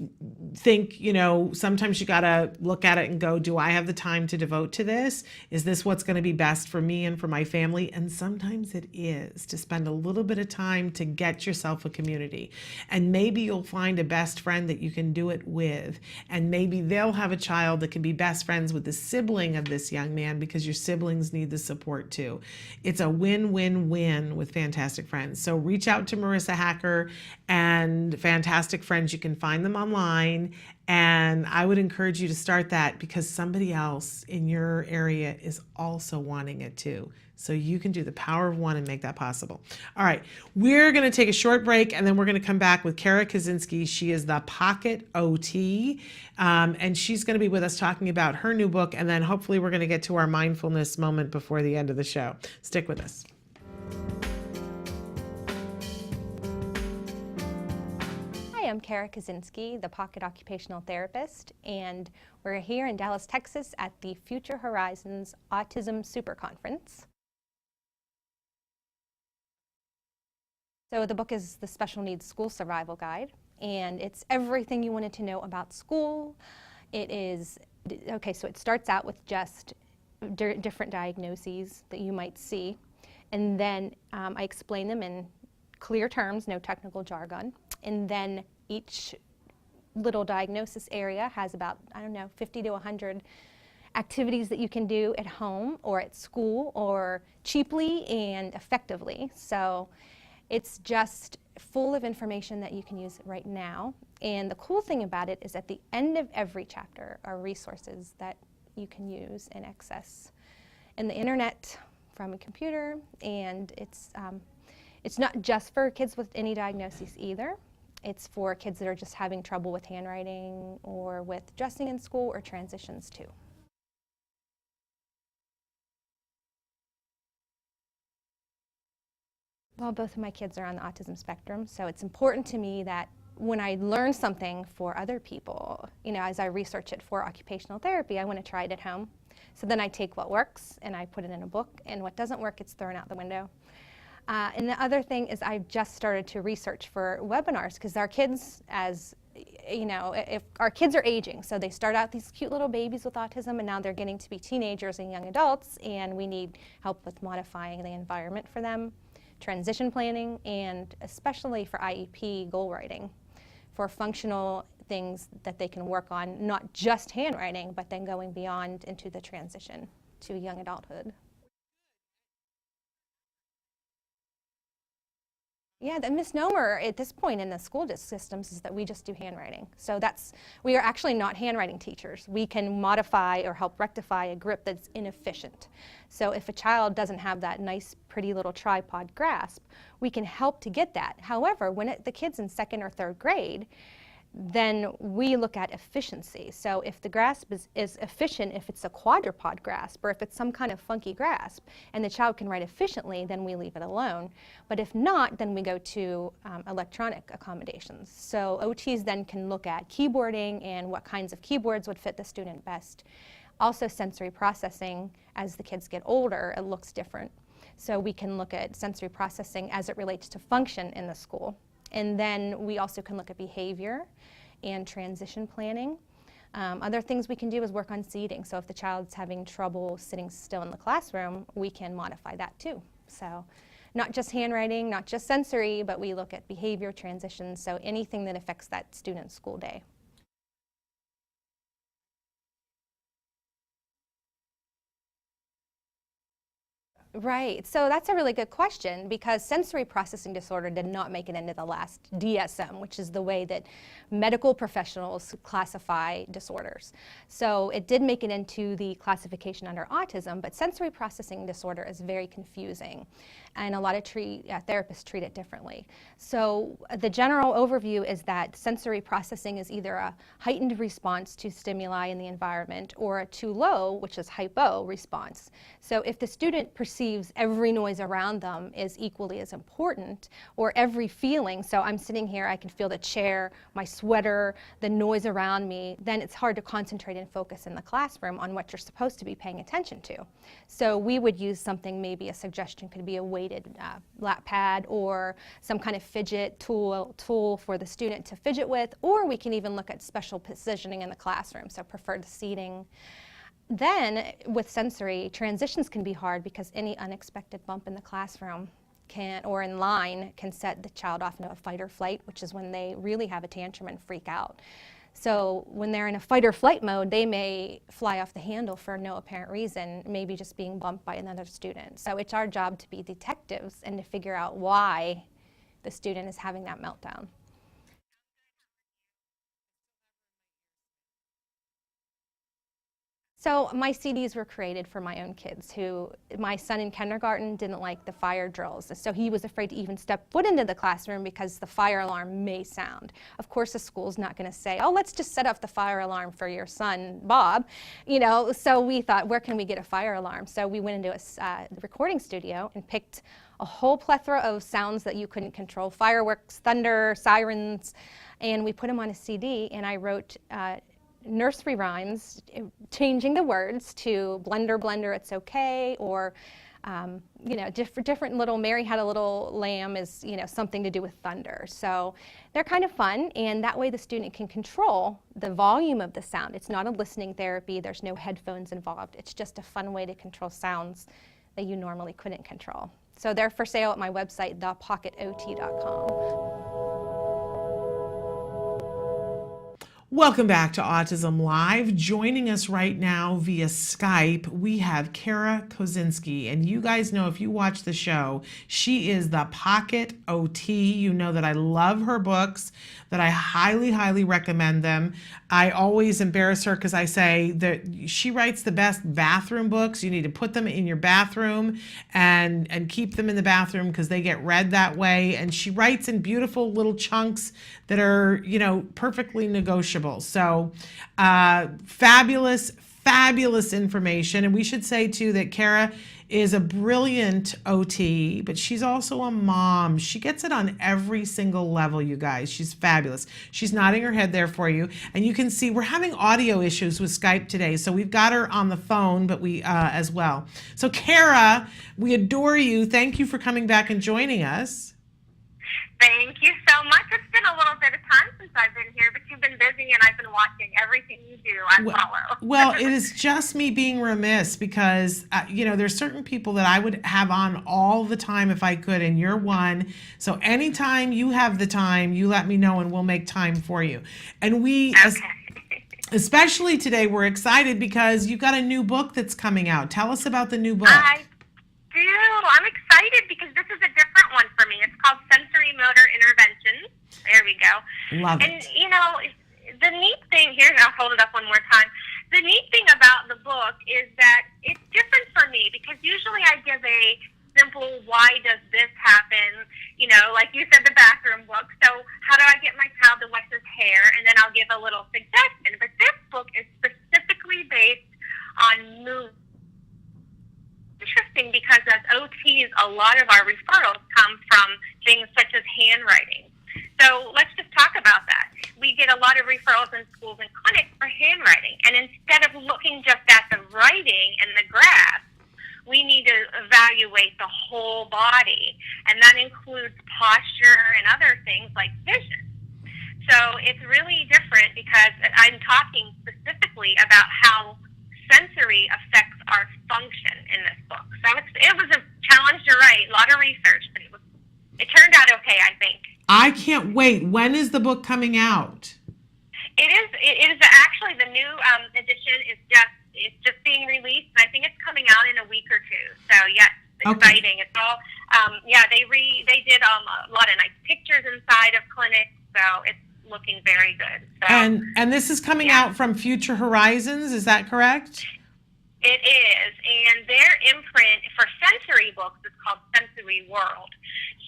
think, you know, sometimes you got to look at it and go, do I have the time to devote to this? Is this what's going to be best for me and for my family? And sometimes it is, to spend a little bit of time to get yourself a community. And maybe you'll find a best friend that you can do it with. And maybe they'll have a child that can be best friends with the sibling of this young man, because your siblings need the support too. It's a win-win-win with Fantastic Friends. So reach out to Marissa Hacker and Fantastic Friends. You can find them online, and I would encourage you to start that because somebody else in your area is also wanting it too. So you can do the power of one and make that possible. All right, we're going to take a short break, and then we're going to come back with Kara Kaczynski. She is the Pocket OT, and she's going to be with us talking about her new book, and then hopefully we're going to get to our mindfulness moment before the end of the show. Stick with us. I'm Kara Kaczynski, the Pocket Occupational Therapist, and we're here in Dallas, Texas at the Future Horizons Autism Super Conference. So the book is the Special Needs School Survival Guide, and it's everything you wanted to know about school. It is, okay, so it starts out with just different diagnoses that you might see, and then I explain them in clear terms, no technical jargon, and then each little diagnosis area has about, 50 to 100 activities that you can do at home or at school or cheaply and effectively. So it's just full of information that you can use right now. And the cool thing about it is at the end of every chapter are resources that you can use and access in the internet from a computer. And it's not just for kids with any diagnoses either. It's for kids that are just having trouble with handwriting or with dressing in school or transitions too. Well, both of my kids are on the autism spectrum, so it's important to me that when I learn something for other people, you know, as I research it for occupational therapy, I want to try it at home. So then I take what works and I put it in a book, and what doesn't work, it's thrown out the window. And the other thing is I've just started to research for webinars, because our kids, as you know, if our kids are aging, so they start out these cute little babies with autism, and now they're getting to be teenagers and young adults, and we need help with modifying the environment for them, transition planning, and especially for IEP goal writing, for functional things that they can work on, not just handwriting, but then going beyond into the transition to young adulthood. Yeah, the misnomer at this point in the school systems is that we just do handwriting. So we are actually not handwriting teachers. We can modify or help rectify a grip that's inefficient. So if a child doesn't have that nice, pretty little tripod grasp, we can help to get that. However, when the kid's in 2nd or 3rd grade, then we look at efficiency. So if the grasp is efficient, if it's a quadrupod grasp, or if it's some kind of funky grasp, and the child can write efficiently, then we leave it alone. But if not, then we go to electronic accommodations. So OTs then can look at keyboarding and what kinds of keyboards would fit the student best. Also sensory processing, as the kids get older, it looks different. So we can look at sensory processing as it relates to function in the school. And then we also can look at behavior and transition planning. Other things we can do is work on seating. So if the child's having trouble sitting still in the classroom, we can modify that too. So not just handwriting, not just sensory, but we look at behavior, transitions, so anything that affects that student's school day. Right. So that's a really good question, because sensory processing disorder did not make it into the last DSM, which is the way that medical professionals classify disorders. So it did make it into the classification under autism, but sensory processing disorder is very confusing, and a lot of therapists treat it differently. So the general overview is that sensory processing is either a heightened response to stimuli in the environment or a too low, which is hypo, response. So if the student perceives every noise around them is equally as important, or every feeling, so I'm sitting here, I can feel the chair, my sweater, the noise around me, then it's hard to concentrate and focus in the classroom on what you're supposed to be paying attention to. So we would use something, maybe a suggestion could be a weighted lap pad or some kind of fidget tool for the student to fidget with, or we can even look at special positioning in the classroom, so preferred seating. Then with sensory, transitions can be hard because any unexpected bump in the classroom or in line can set the child off into a fight or flight, which is when they really have a tantrum and freak out. So when they're in a fight or flight mode, they may fly off the handle for no apparent reason, maybe just being bumped by another student. So it's our job to be detectives and to figure out why the student is having that meltdown. So my CDs were created for my own kids my son in kindergarten didn't like the fire drills. So he was afraid to even step foot into the classroom because the fire alarm may sound. Of course, the school's not going to say, oh, let's just set off the fire alarm for your son, Bob. So we thought, where can we get a fire alarm? So we went into a recording studio and picked a whole plethora of sounds that you couldn't control, fireworks, thunder, sirens, and we put them on a CD, and I wrote nursery rhymes, changing the words to blender, blender, it's okay, or different little Mary Had a Little Lamb is something to do with thunder. So they're kind of fun, and that way the student can control the volume of the sound. It's not a listening therapy, there's no headphones involved. It's just a fun way to control sounds that you normally couldn't control. So they're for sale at my website, thepocketot.com. Welcome back to Autism Live. Joining us right now via Skype, we have Kara Kozinski. And you guys know, if you watch the show, she is the Pocket OT. You know that I love her books, that I highly, highly recommend them. I always embarrass her because I say that she writes the best bathroom books. You need to put them in your bathroom and keep them in the bathroom because they get read that way. And she writes in beautiful little chunks that are, perfectly negotiable. So fabulous, fabulous information. And we should say too that Kara is a brilliant OT, but she's also a mom. She gets it on every single level, you guys. She's fabulous. She's nodding her head there for you. And you can see we're having audio issues with Skype today. So we've got her on the phone, but we as well. So Kara, we adore you. Thank you for coming back and joining us. Thank you so much. It's been a little bit of time since I've been here, but you've been busy and I've been watching everything you do. I follow. Well, it is just me being remiss because, there's certain people that I would have on all the time if I could, and you're one. So anytime you have the time, you let me know and we'll make time for you. And especially today, we're excited because you've got a new book that's coming out. Tell us about the new book. I do. I'm excited because this is a different one for me. It's called Sensory Motor Interventions. There we go. Love it. And, the neat thing, here, I'll hold it up one more time. The neat thing about the book is that it's different for me because usually I give a simple, why does this happen? Like you said, the bathroom book. So how do I get my child to wash his hair? And then I'll give a little suggestion. But this book is specifically based on movement. Interesting because as OTs, a lot of our referrals come from things such as handwriting. So let's just talk about that. We get a lot of referrals in schools and clinics for handwriting. And instead of looking just at the writing and the graph, we need to evaluate the whole body. And that includes posture and other things like vision. So it's really different because I'm talking specifically about how sensory affects our function in this book. So it was a challenge to write, a lot of research, but it turned out okay, I think. I can't wait. When is the book coming out? It is actually the new edition is just being released, and I think it's coming out in a week or two. So yes, exciting. It's all, they did a lot of nice pictures inside of clinics, so it's looking very good. So, And this is coming out from Future Horizons, is that correct? it is, and their imprint for sensory books is called Sensory World.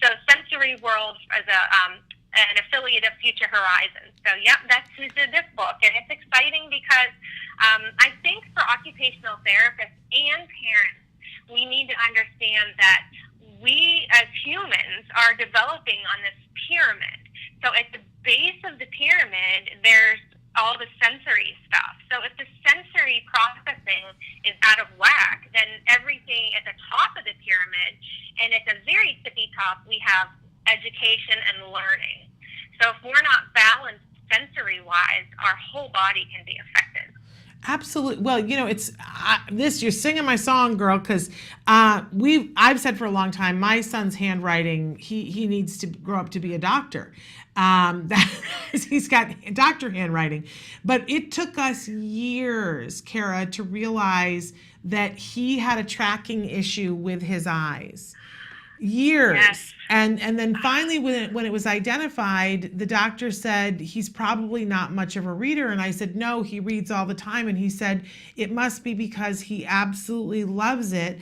So Sensory World is an affiliate of Future Horizons. So that's who did this book, and it's exciting because I think for occupational therapists and parents, we need to understand that we as humans are developing on this pyramid. So at the base of the pyramid, there's all the sensory stuff. So if the sensory processing is out of whack, then everything at the top of the pyramid, and at the very tippy top, we have education and learning. So if we're not balanced sensory-wise, our whole body can be affected. Absolutely. Well, it's you're singing my song, girl, because I've said for a long time, my son's handwriting, he needs to grow up to be a doctor. He's got doctor handwriting. But it took us years, Kara, to realize that he had a tracking issue with his eyes. Years. Yes. And then finally, when it was identified, the doctor said he's probably not much of a reader. And I said, no, he reads all the time. And he said, it must be because he absolutely loves it,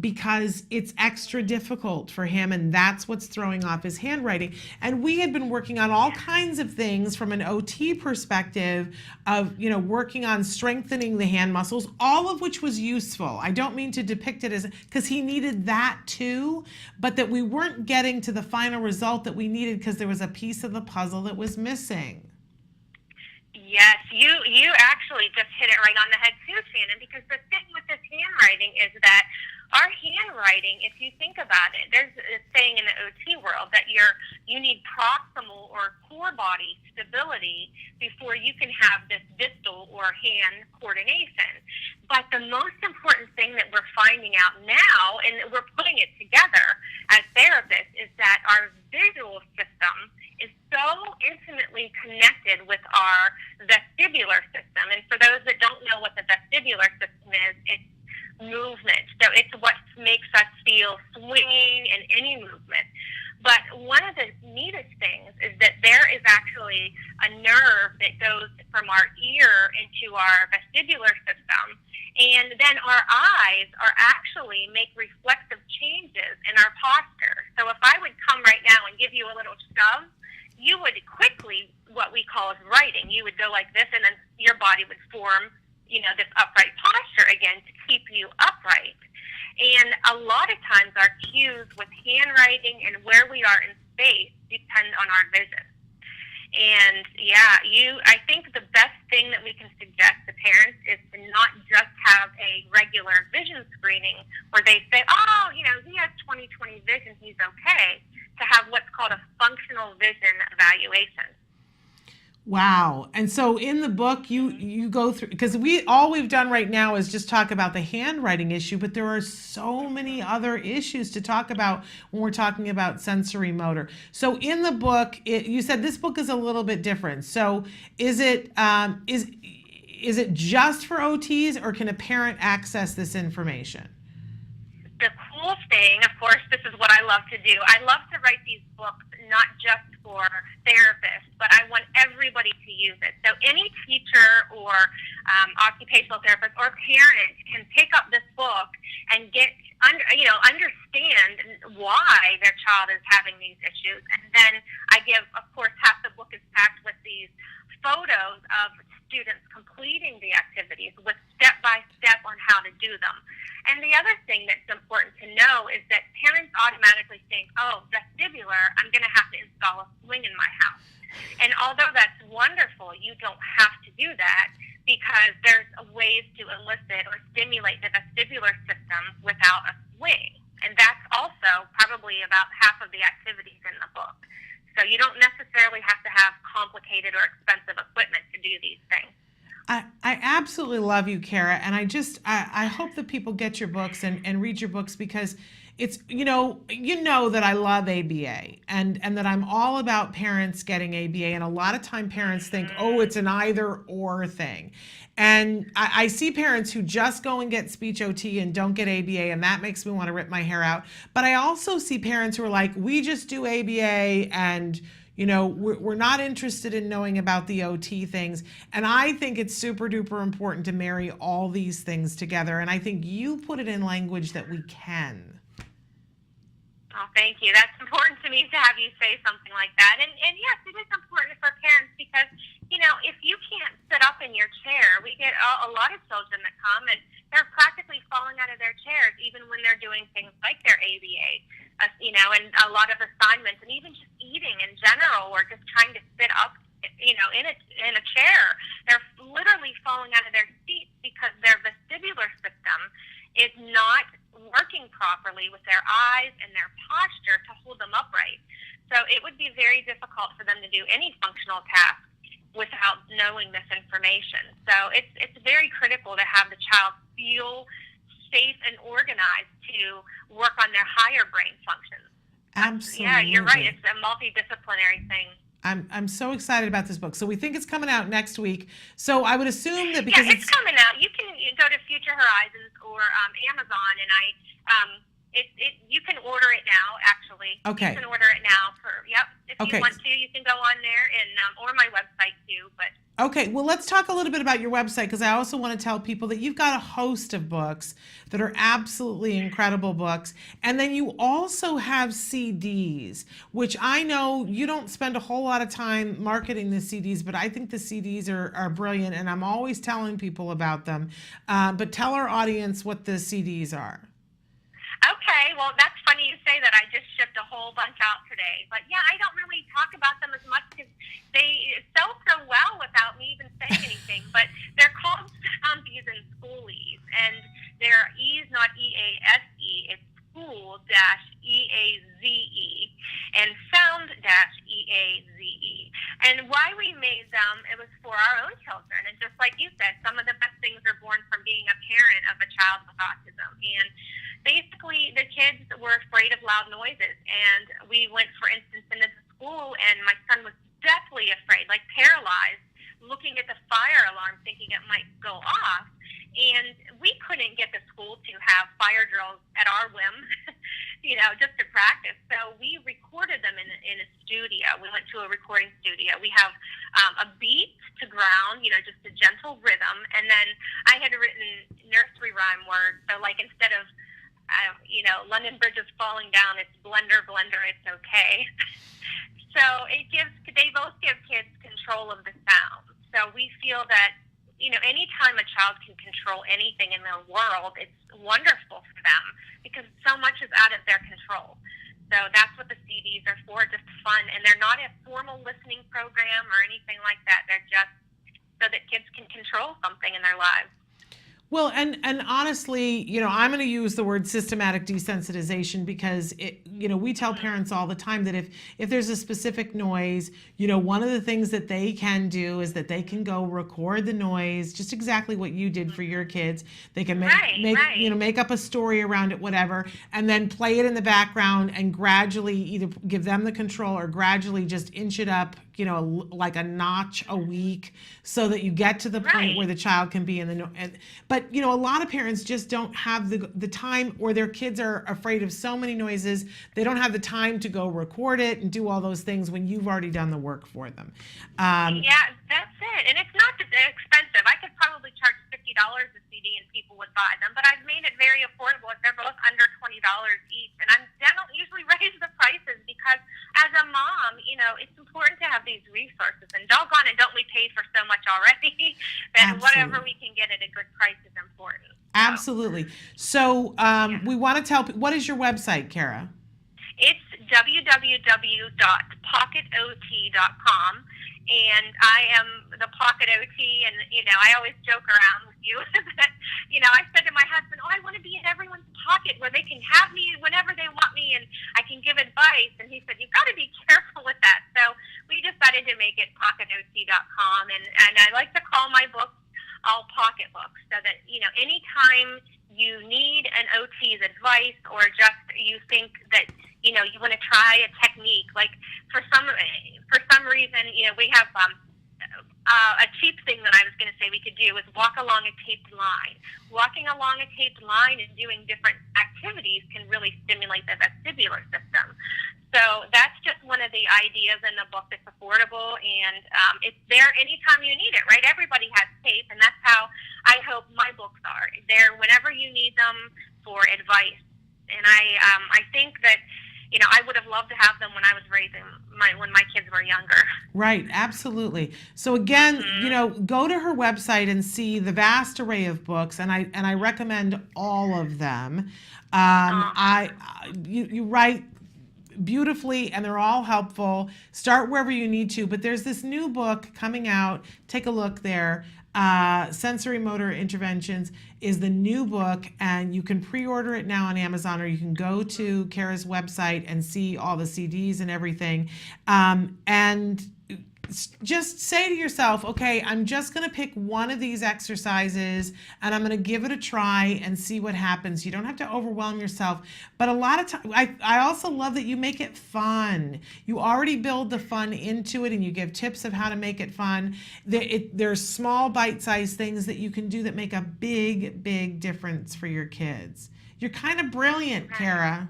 because it's extra difficult for him. And that's what's throwing off his handwriting. And we had been working on all kinds of things from an OT perspective of, working on strengthening the hand muscles, all of which was useful. I don't mean to depict it as, because he needed that too, but that we weren't getting to the final result that we needed because there was a piece of the puzzle that was missing. Yes, you actually just hit it right on the head too, Shannon, because the thing with this handwriting is that our handwriting, if you think about it, there's a saying in the OT world that you need proximal or core body stability before you can have this distal or hand coordination. But the most important thing that we're finding out now, and we're putting it together as therapists, is that our visual system is so intimately connected with our vestibular system. And for those that don't know what the vestibular system is, it's movement. So it's what makes us feel swinging in any movement. But one of the neatest things is that there is actually a nerve that goes from our ear into our vestibular system. And then our eyes are actually make reflexive changes in our posture. So if I would come right now and give you a little shove, you would quickly, what we call is writing. You would go like this, and then your body would form this upright posture again to keep you upright. And a lot of times our cues with handwriting and where we are in space depend on our vision. And I think the best thing that we can suggest to parents is to not just have a regular vision screening where they say, he has 20/20 vision, he's okay, to have what's called a functional vision evaluation. Wow. And so in the book, you go through, because all we've done right now is just talk about the handwriting issue, but there are so many other issues to talk about when we're talking about sensory motor. So in the book, you said this book is a little bit different. So is it just for OTs, or can a parent access this information? The cool thing, of course, this is what I love to do. I love to write these books not just for therapists, but I want everybody to use it. So any teacher or occupational therapist or parent can pick up this book and understand why their child is having these issues. And then I give, of course, half the book is packed with these photos of students completing the activities with step-by-step on how to do them. And the other thing that's important to know is that parents automatically think, vestibular, I'm going to have to install a swing in my house. And although that's wonderful, you don't have to do that, because there's ways to elicit or stimulate the vestibular system without a swing. And that's also probably about half of the activities in the book. So you don't necessarily have to have complicated or expensive equipment to do these things. I absolutely love you, Kara, and I hope that people get your books and read your books, because it's, you know that I love ABA and that I'm all about parents getting ABA. And a lot of time parents think, oh, it's an either or thing. And I see parents who just go and get speech OT and don't get ABA, and that makes me want to rip my hair out. But I also see parents who are like, we just do ABA and we're not interested in knowing about the OT things. And I think it's super duper important to marry all these things together. And I think you put it in language that we can. Oh, thank you. That's important to me to have you say something like that. And yes, it is important for parents because, if you can't sit up in your chair, we get a lot of children that come and they're practically falling out of their chairs even when they're doing things like their ABA, and a lot of assignments and even just eating in general or just trying to sit up, in a chair. They're literally falling out of their seats because their vestibular system is not working properly with their eyes and their posture to hold them upright. So it would be very difficult for them to do any functional task without knowing this information. So it's very critical to have the child feel safe and organized to work on their higher brain functions. Absolutely. Yeah, you're right. It's a multidisciplinary thing. I'm so excited about this book. So we think it's coming out next week. So I would assume that because it's coming out, you can go to Future Horizons or Amazon, and you can order it now. Actually, Okay. You can order it now if Okay. you want to. You can go on there and or my website too. But Okay, well, let's talk a little bit about your website because I also want to tell people that you've got a host of books that are absolutely incredible books. And then you also have CDs, which I know you don't spend a whole lot of time marketing the CDs, but I think the CDs are brilliant and I'm always telling people about them. But tell our audience what the CDs are. okay, well, that's funny you say that. I just shipped a whole bunch out today. But yeah, I don't really talk about them as much because they sell so well without me even saying anything. But they're called Soundies and Schoolies, and they're E's, not E-A-S-E. It's school-E-A-Z-E and sound-E-A-Z-E. And why we made them, it was for our own children. And just like you said, some of the best things are born from being a parent of a child with autism. And basically, the kids were afraid of loud noises. And we went, for instance, into the school, and my son was deathly afraid, like paralyzed, looking at the fire alarm, thinking it might go off. And we couldn't get the school to have fire drills at our whim, just to practice. So we recorded them in a studio. We went to a recording studio. We have a beat to ground, just a gentle rhythm. And then I had written nursery rhyme words. So like instead of, London Bridge is falling down, it's blender, blender, it's okay. So they both give kids control of the sound. So we feel that, anytime a child can control anything in their world, it's wonderful for them because so much is out of their control. So that's what the CDs are for, just fun. And they're not a formal listening program or anything like that. They're just so that kids can control something in their lives. Well, and honestly, I'm going to use the word systematic desensitization because we tell parents all the time that if there's a specific noise, one of the things that they can do is that they can go record the noise, just exactly what you did for your kids. They can make up a story around it, whatever, and then play it in the background and gradually either give them the control or gradually just inch it up, like a notch a week so that you get to the point where the child can be in the but a lot of parents just don't have the time, or their kids are afraid of so many noises they don't have the time to go record it and do all those things when you've already done the work for them. Yeah, that's it. And it's not expensive. I could probably charge $50 a CD and people would buy them, but I've made it very affordable if they're both under $20 each. And I don't usually raise the prices because as a mom, it's important to have these resources. And doggone it, don't we pay for so much already? That whatever we can get at a good price is important. Absolutely. So we want to tell, what is your website, Kara? It's www.pocketot.com, and I am the Pocket OT, and, I always joke around with you that, I said to my husband, I want to be in everyone's pocket where they can have me whenever they want me and I can give advice, and he said, you've got to be careful with that. So we decided to make it PocketOT.com, and I like to call my books all pocket books so that, anytime you need an OT's advice, or just you think that, you know, you want to try a technique, like for some reason, you know, we have a cheap thing that I was going to say we could do is walk along a taped line. Walking along a taped line and doing different activities can really stimulate the vestibular system. So that's just one of the ideas in the book that's affordable, and it's there anytime you need it, right? Everybody has tape, and that's how I hope my books are. They're whenever you need them for advice. And I think that, you know, I would have loved to have them when I was raising when my kids were younger. Right, absolutely. So again, you know, go to her website and see the vast array of books, and I recommend all of them. You write beautifully, and they're all helpful. Start wherever you need to, but there's this new book coming out. Take a look there. Sensory Motor Interventions is the new book, and you can pre-order it now on Amazon, or you can go to Kara's website and see all the CDs and everything. And just say to yourself, okay, I'm just going to pick one of these exercises and I'm going to give it a try and see what happens. You don't have to overwhelm yourself. But a lot of times, I also love that you make it fun. You already build the fun into it, and you give tips of how to make it fun. There's small bite-sized things that you can do that make a big, big difference for your kids. You're kind of brilliant, Kara.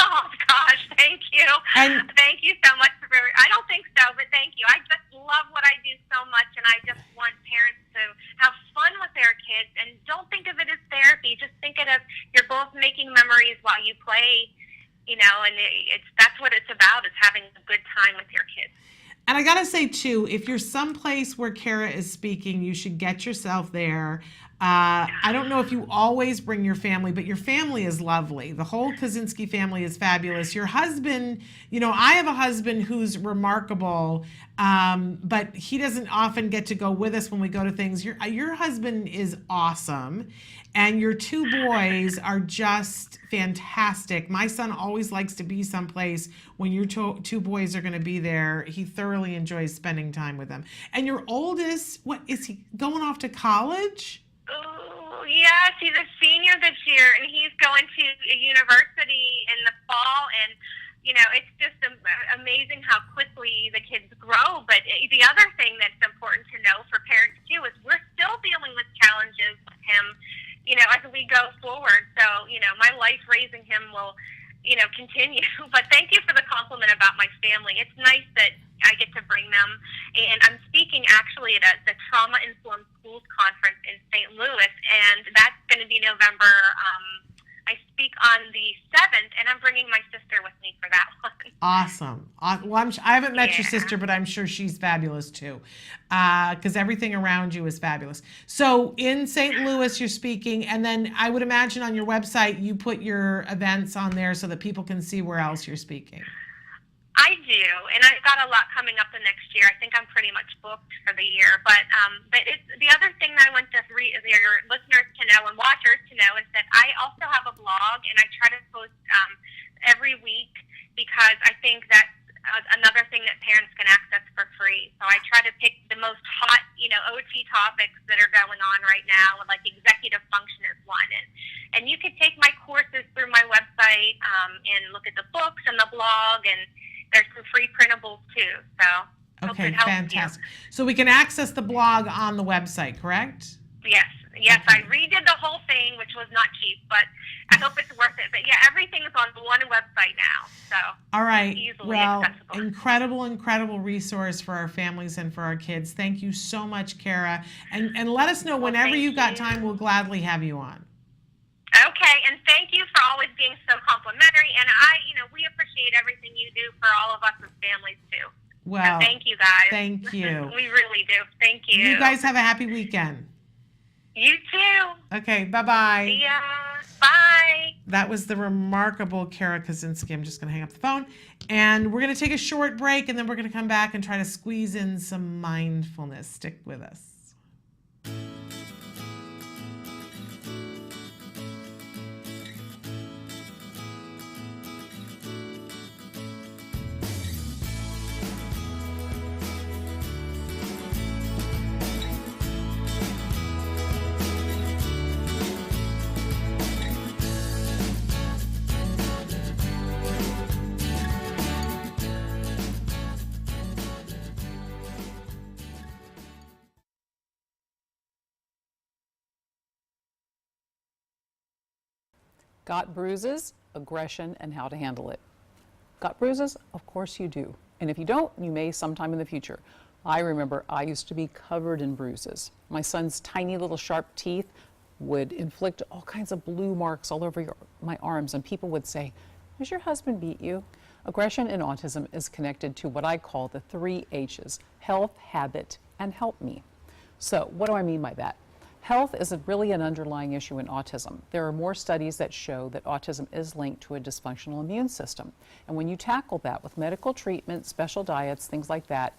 Oh gosh, thank you. And thank you so much for, I don't think so, but thank you. I just love what I do so much, and I just want parents to have fun with their kids, and don't think of it as therapy. Just think of it as you're both making memories while you play, you know, and that's what it's about, is having a good time with your kids. And I gotta say too, if you're someplace where Kara is speaking, you should get yourself there. I don't know if you always bring your family, but your family is lovely. The whole Kaczynski family is fabulous. Your husband, you know, I have a husband who's remarkable, but he doesn't often get to go with us when we go to things. Your husband is awesome, and your two boys are just fantastic. My son always likes to be someplace when your two boys are going to be there. He thoroughly enjoys spending time with them. And your oldest, what is he going off to college? Oh, yes, he's a senior this year, and he's going to a university in the fall, and, you know, it's just amazing how quickly the kids grow. But the other thing that's important to know for parents, too, is we're still dealing with challenges with him, you know, as we go forward. So, you know, my life raising him will, you know, continue. But thank you for the compliment about my family. It's nice that I get to bring them. And I'm speaking actually at the Trauma Informed Schools Conference in St. Louis, and that's going to be November. I speak on the 7th, and I'm bringing my sister with me for that one. Awesome. Well, I haven't met your sister, but I'm sure she's fabulous too, because everything around you is fabulous. So in St. Louis, you're speaking, and then I would imagine on your website you put your events on there so that people can see where else you're speaking. I do, and I've got a lot coming up the next year. I think I'm pretty much booked for the year. But it's, the other thing that I want your listeners to know and watchers to know is that I also have a blog, and I try to post every week, because I think that's another thing that parents can access for free. So I try to pick the most hot, you know, OT topics that are going on right now, like executive function is one. And you could take my courses through my website and look at the books and the blog, and there's some free printables too. So okay, fantastic. So we can access the blog on the website, correct? Yes, I redid the whole thing, which was not cheap, but I hope it's worth it. But yeah, everything is on one website now, so all right. Easily well, accessible. incredible resource for our families and for our kids. Thank you so much, Kara. And let us know whenever you've got time. We'll gladly have you on. Okay, and thank you for always being so complimentary. And we appreciate everything you do for all of us as families too. Well, so thank you guys. Thank you. We really do. Thank you. You guys have a happy weekend. You too. Okay, bye-bye. See ya. Bye. That was the remarkable Kara Kaczynski. I'm just going to hang up the phone. And we're going to take a short break, and then we're going to come back and try to squeeze in some mindfulness. Stick with us. Got bruises, aggression, and how to handle it. Got bruises? Of course you do. And if you don't, you may sometime in the future. I remember I used to be covered in bruises. My son's tiny little sharp teeth would inflict all kinds of blue marks all over my arms, and people would say, "Does your husband beat you?" Aggression in autism is connected to what I call the 3 H's: health, habit, and help me. So what do I mean by that? Health is really an underlying issue in autism. There are more studies that show that autism is linked to a dysfunctional immune system. And when you tackle that with medical treatment, special diets, things like that,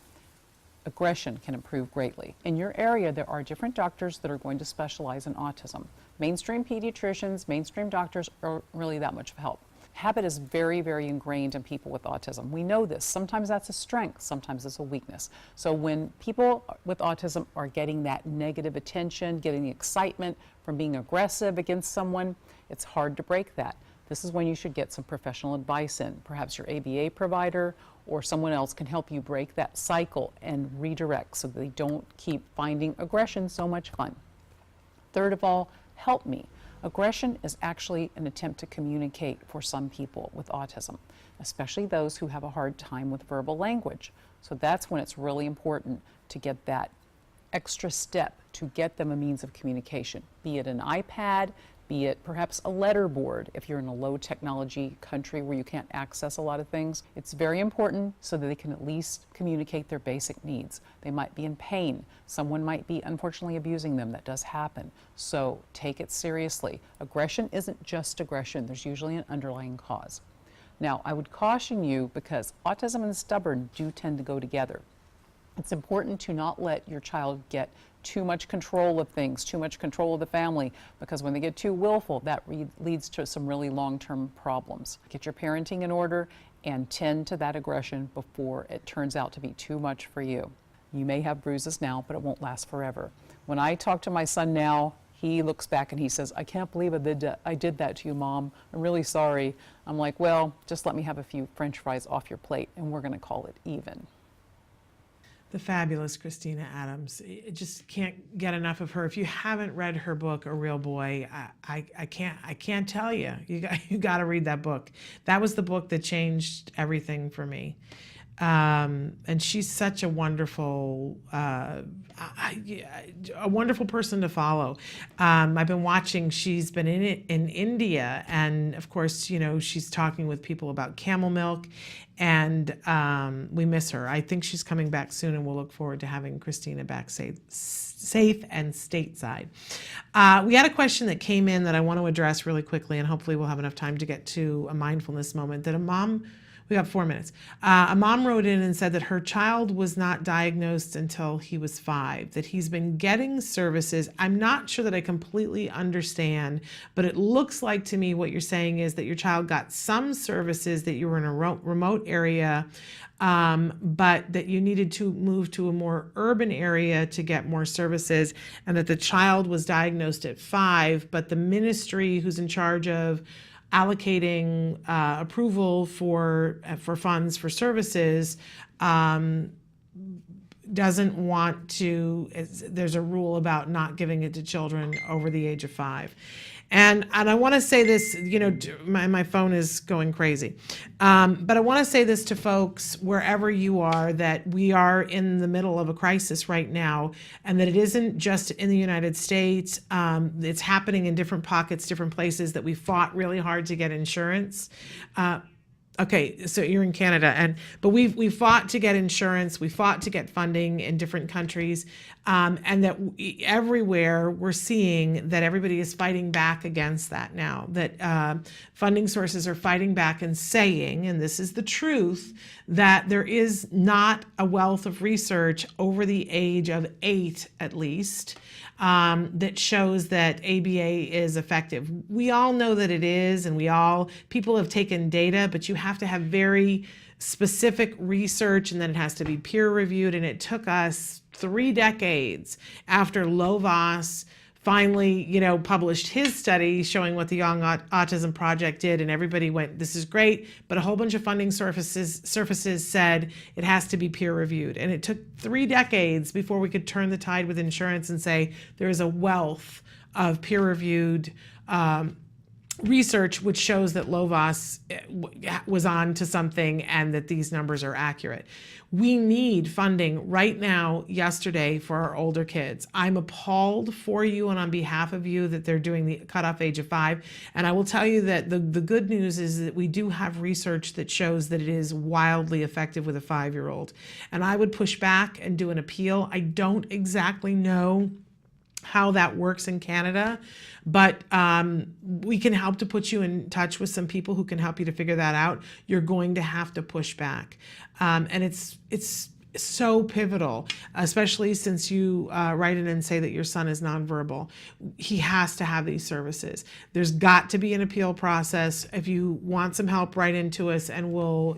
aggression can improve greatly. In your area, there are different doctors that are going to specialize in autism. Mainstream pediatricians, mainstream doctors are really that much of help. Habit is very, very ingrained in people with autism. We know this. Sometimes that's a strength, sometimes it's a weakness. So when people with autism are getting that negative attention, getting the excitement from being aggressive against someone, it's hard to break that. This is when you should get some professional advice in. Perhaps your ABA provider or someone else can help you break that cycle and redirect so that they don't keep finding aggression so much fun. Third of all, help me. Aggression is actually an attempt to communicate for some people with autism, especially those who have a hard time with verbal language. So that's when it's really important to get that extra step to get them a means of communication, be it an iPad, be it perhaps a letter board if you're in a low technology country where you can't access a lot of things. It's very important so that they can at least communicate their basic needs. They might be in pain. Someone might be unfortunately abusing them. That does happen. So take it seriously. Aggression isn't just aggression. There's usually an underlying cause. Now, I would caution you because autism and stubborn do tend to go together. It's important to not let your child get too much control of things, too much control of the family, because when they get too willful, that leads to some really long-term problems. Get your parenting in order and tend to that aggression before it turns out to be too much for you. You may have bruises now, but it won't last forever. When I talk to my son now, he looks back and he says, "I can't believe I did that to you, Mom. I'm really sorry." I'm like, "Well, just let me have a few French fries off your plate and we're going to call it even." The fabulous Christina Adams. I just can't get enough of her. If you haven't read her book, A Real Boy, I can't tell you. You got to read that book. That was the book that changed everything for me. And she's such a wonderful, person to follow. I've been watching. She's been in India, and of course, you know, she's talking with people about camel milk, and we miss her. I think she's coming back soon, and we'll look forward to having Christina back safe and stateside. We had a question that came in that I want to address really quickly, and hopefully we'll have enough time to get to a mindfulness moment. That a mom. We got 4 minutes. A mom wrote in and said that her child was not diagnosed until he was 5, that he's been getting services. I'm not sure that I completely understand, but it looks like to me what you're saying is that your child got some services, that you were in a remote area, but that you needed to move to a more urban area to get more services, and that the child was diagnosed at 5, but the ministry who's in charge of allocating approval for funds for services doesn't want to. There's a rule about not giving it to children over the age of 5. And I want to say this, you know, my phone is going crazy. But I want to say this to folks wherever you are, that we are in the middle of a crisis right now, and that it isn't just in the United States. It's happening in different pockets, different places, that we fought really hard to get insurance. Okay, so you're in Canada, but we fought to get insurance, we fought to get funding in different countries, and that everywhere we're seeing that everybody is fighting back against that now, that funding sources are fighting back and saying, and this is the truth, that there is not a wealth of research over the age of 8 at least, that shows that ABA is effective. We all know that it is, and people have taken data, but you have to have very specific research, and then it has to be peer reviewed, and it took us 3 decades after Lovas finally, you know, published his study showing what the Young Autism Project did, and everybody went, "This is great," but a whole bunch of funding surfaces said it has to be peer reviewed. And it took 3 decades before we could turn the tide with insurance and say there is a wealth of peer reviewed research which shows that Lovas was on to something and that these numbers are accurate. We need funding right now, yesterday, for our older kids. I'm appalled for you and on behalf of you that they're doing the cutoff age of 5. And I will tell you that the good news is that we do have research that shows that it is wildly effective with a 5-year-old. And I would push back and do an appeal. I don't exactly know how that works in Canada, but we can help to put you in touch with some people who can help you to figure that out. You're going to have to push back. And it's so pivotal, especially since you write in and say that your son is nonverbal. He has to have these services. There's got to be an appeal process. If you want some help, write into us, and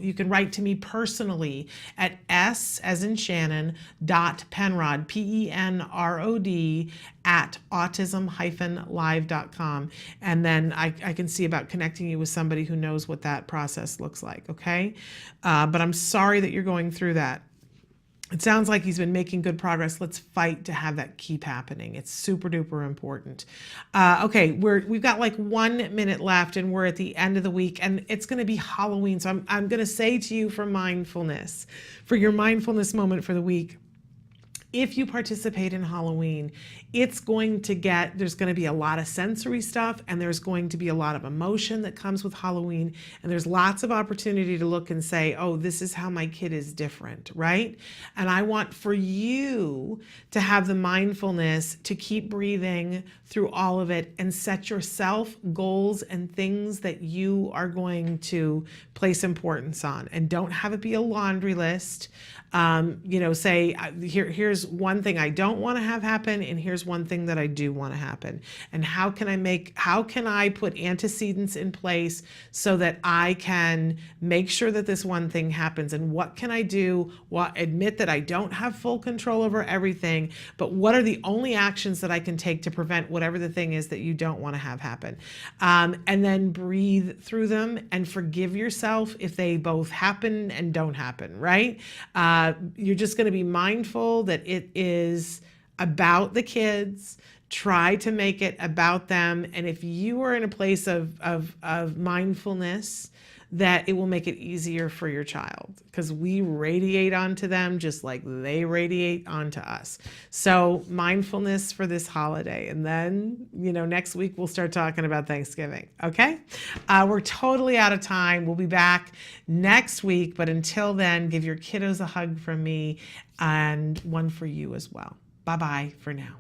you can write to me personally at S as in Shannon .Penrod, PENROD at autism-live.com. And then I can see about connecting you with somebody who knows what that process looks like, okay? But I'm sorry that you're going through that. It sounds like he's been making good progress. Let's fight to have that keep happening. It's super duper important. Okay, we've got like 1 minute left and we're at the end of the week and it's gonna be Halloween. So I'm gonna say to you for mindfulness, for your mindfulness moment for the week, if you participate in Halloween, there's going to be a lot of sensory stuff and there's going to be a lot of emotion that comes with Halloween. And there's lots of opportunity to look and say, oh, this is how my kid is different, right? And I want for you to have the mindfulness to keep breathing through all of it and set yourself goals and things that you are going to place importance on. And don't have it be a laundry list. Say, here's one thing I don't want to have happen, and here's one thing that I do want to happen. And how can I put antecedents in place so that I can make sure that this one thing happens? And what can I do? Well, admit that I don't have full control over everything, but what are the only actions that I can take to prevent whatever the thing is that you don't want to have happen? And then breathe through them and forgive yourself if they both happen and don't happen, right? You're just going to be mindful that it is about the kids. Try to make it about them. And if you are in a place of mindfulness, that it will make it easier for your child because we radiate onto them just like they radiate onto us. So mindfulness for this holiday. And then, next week we'll start talking about Thanksgiving. Okay? We're totally out of time. We'll be back next week. But until then, give your kiddos a hug from me and one for you as well. Bye-bye for now.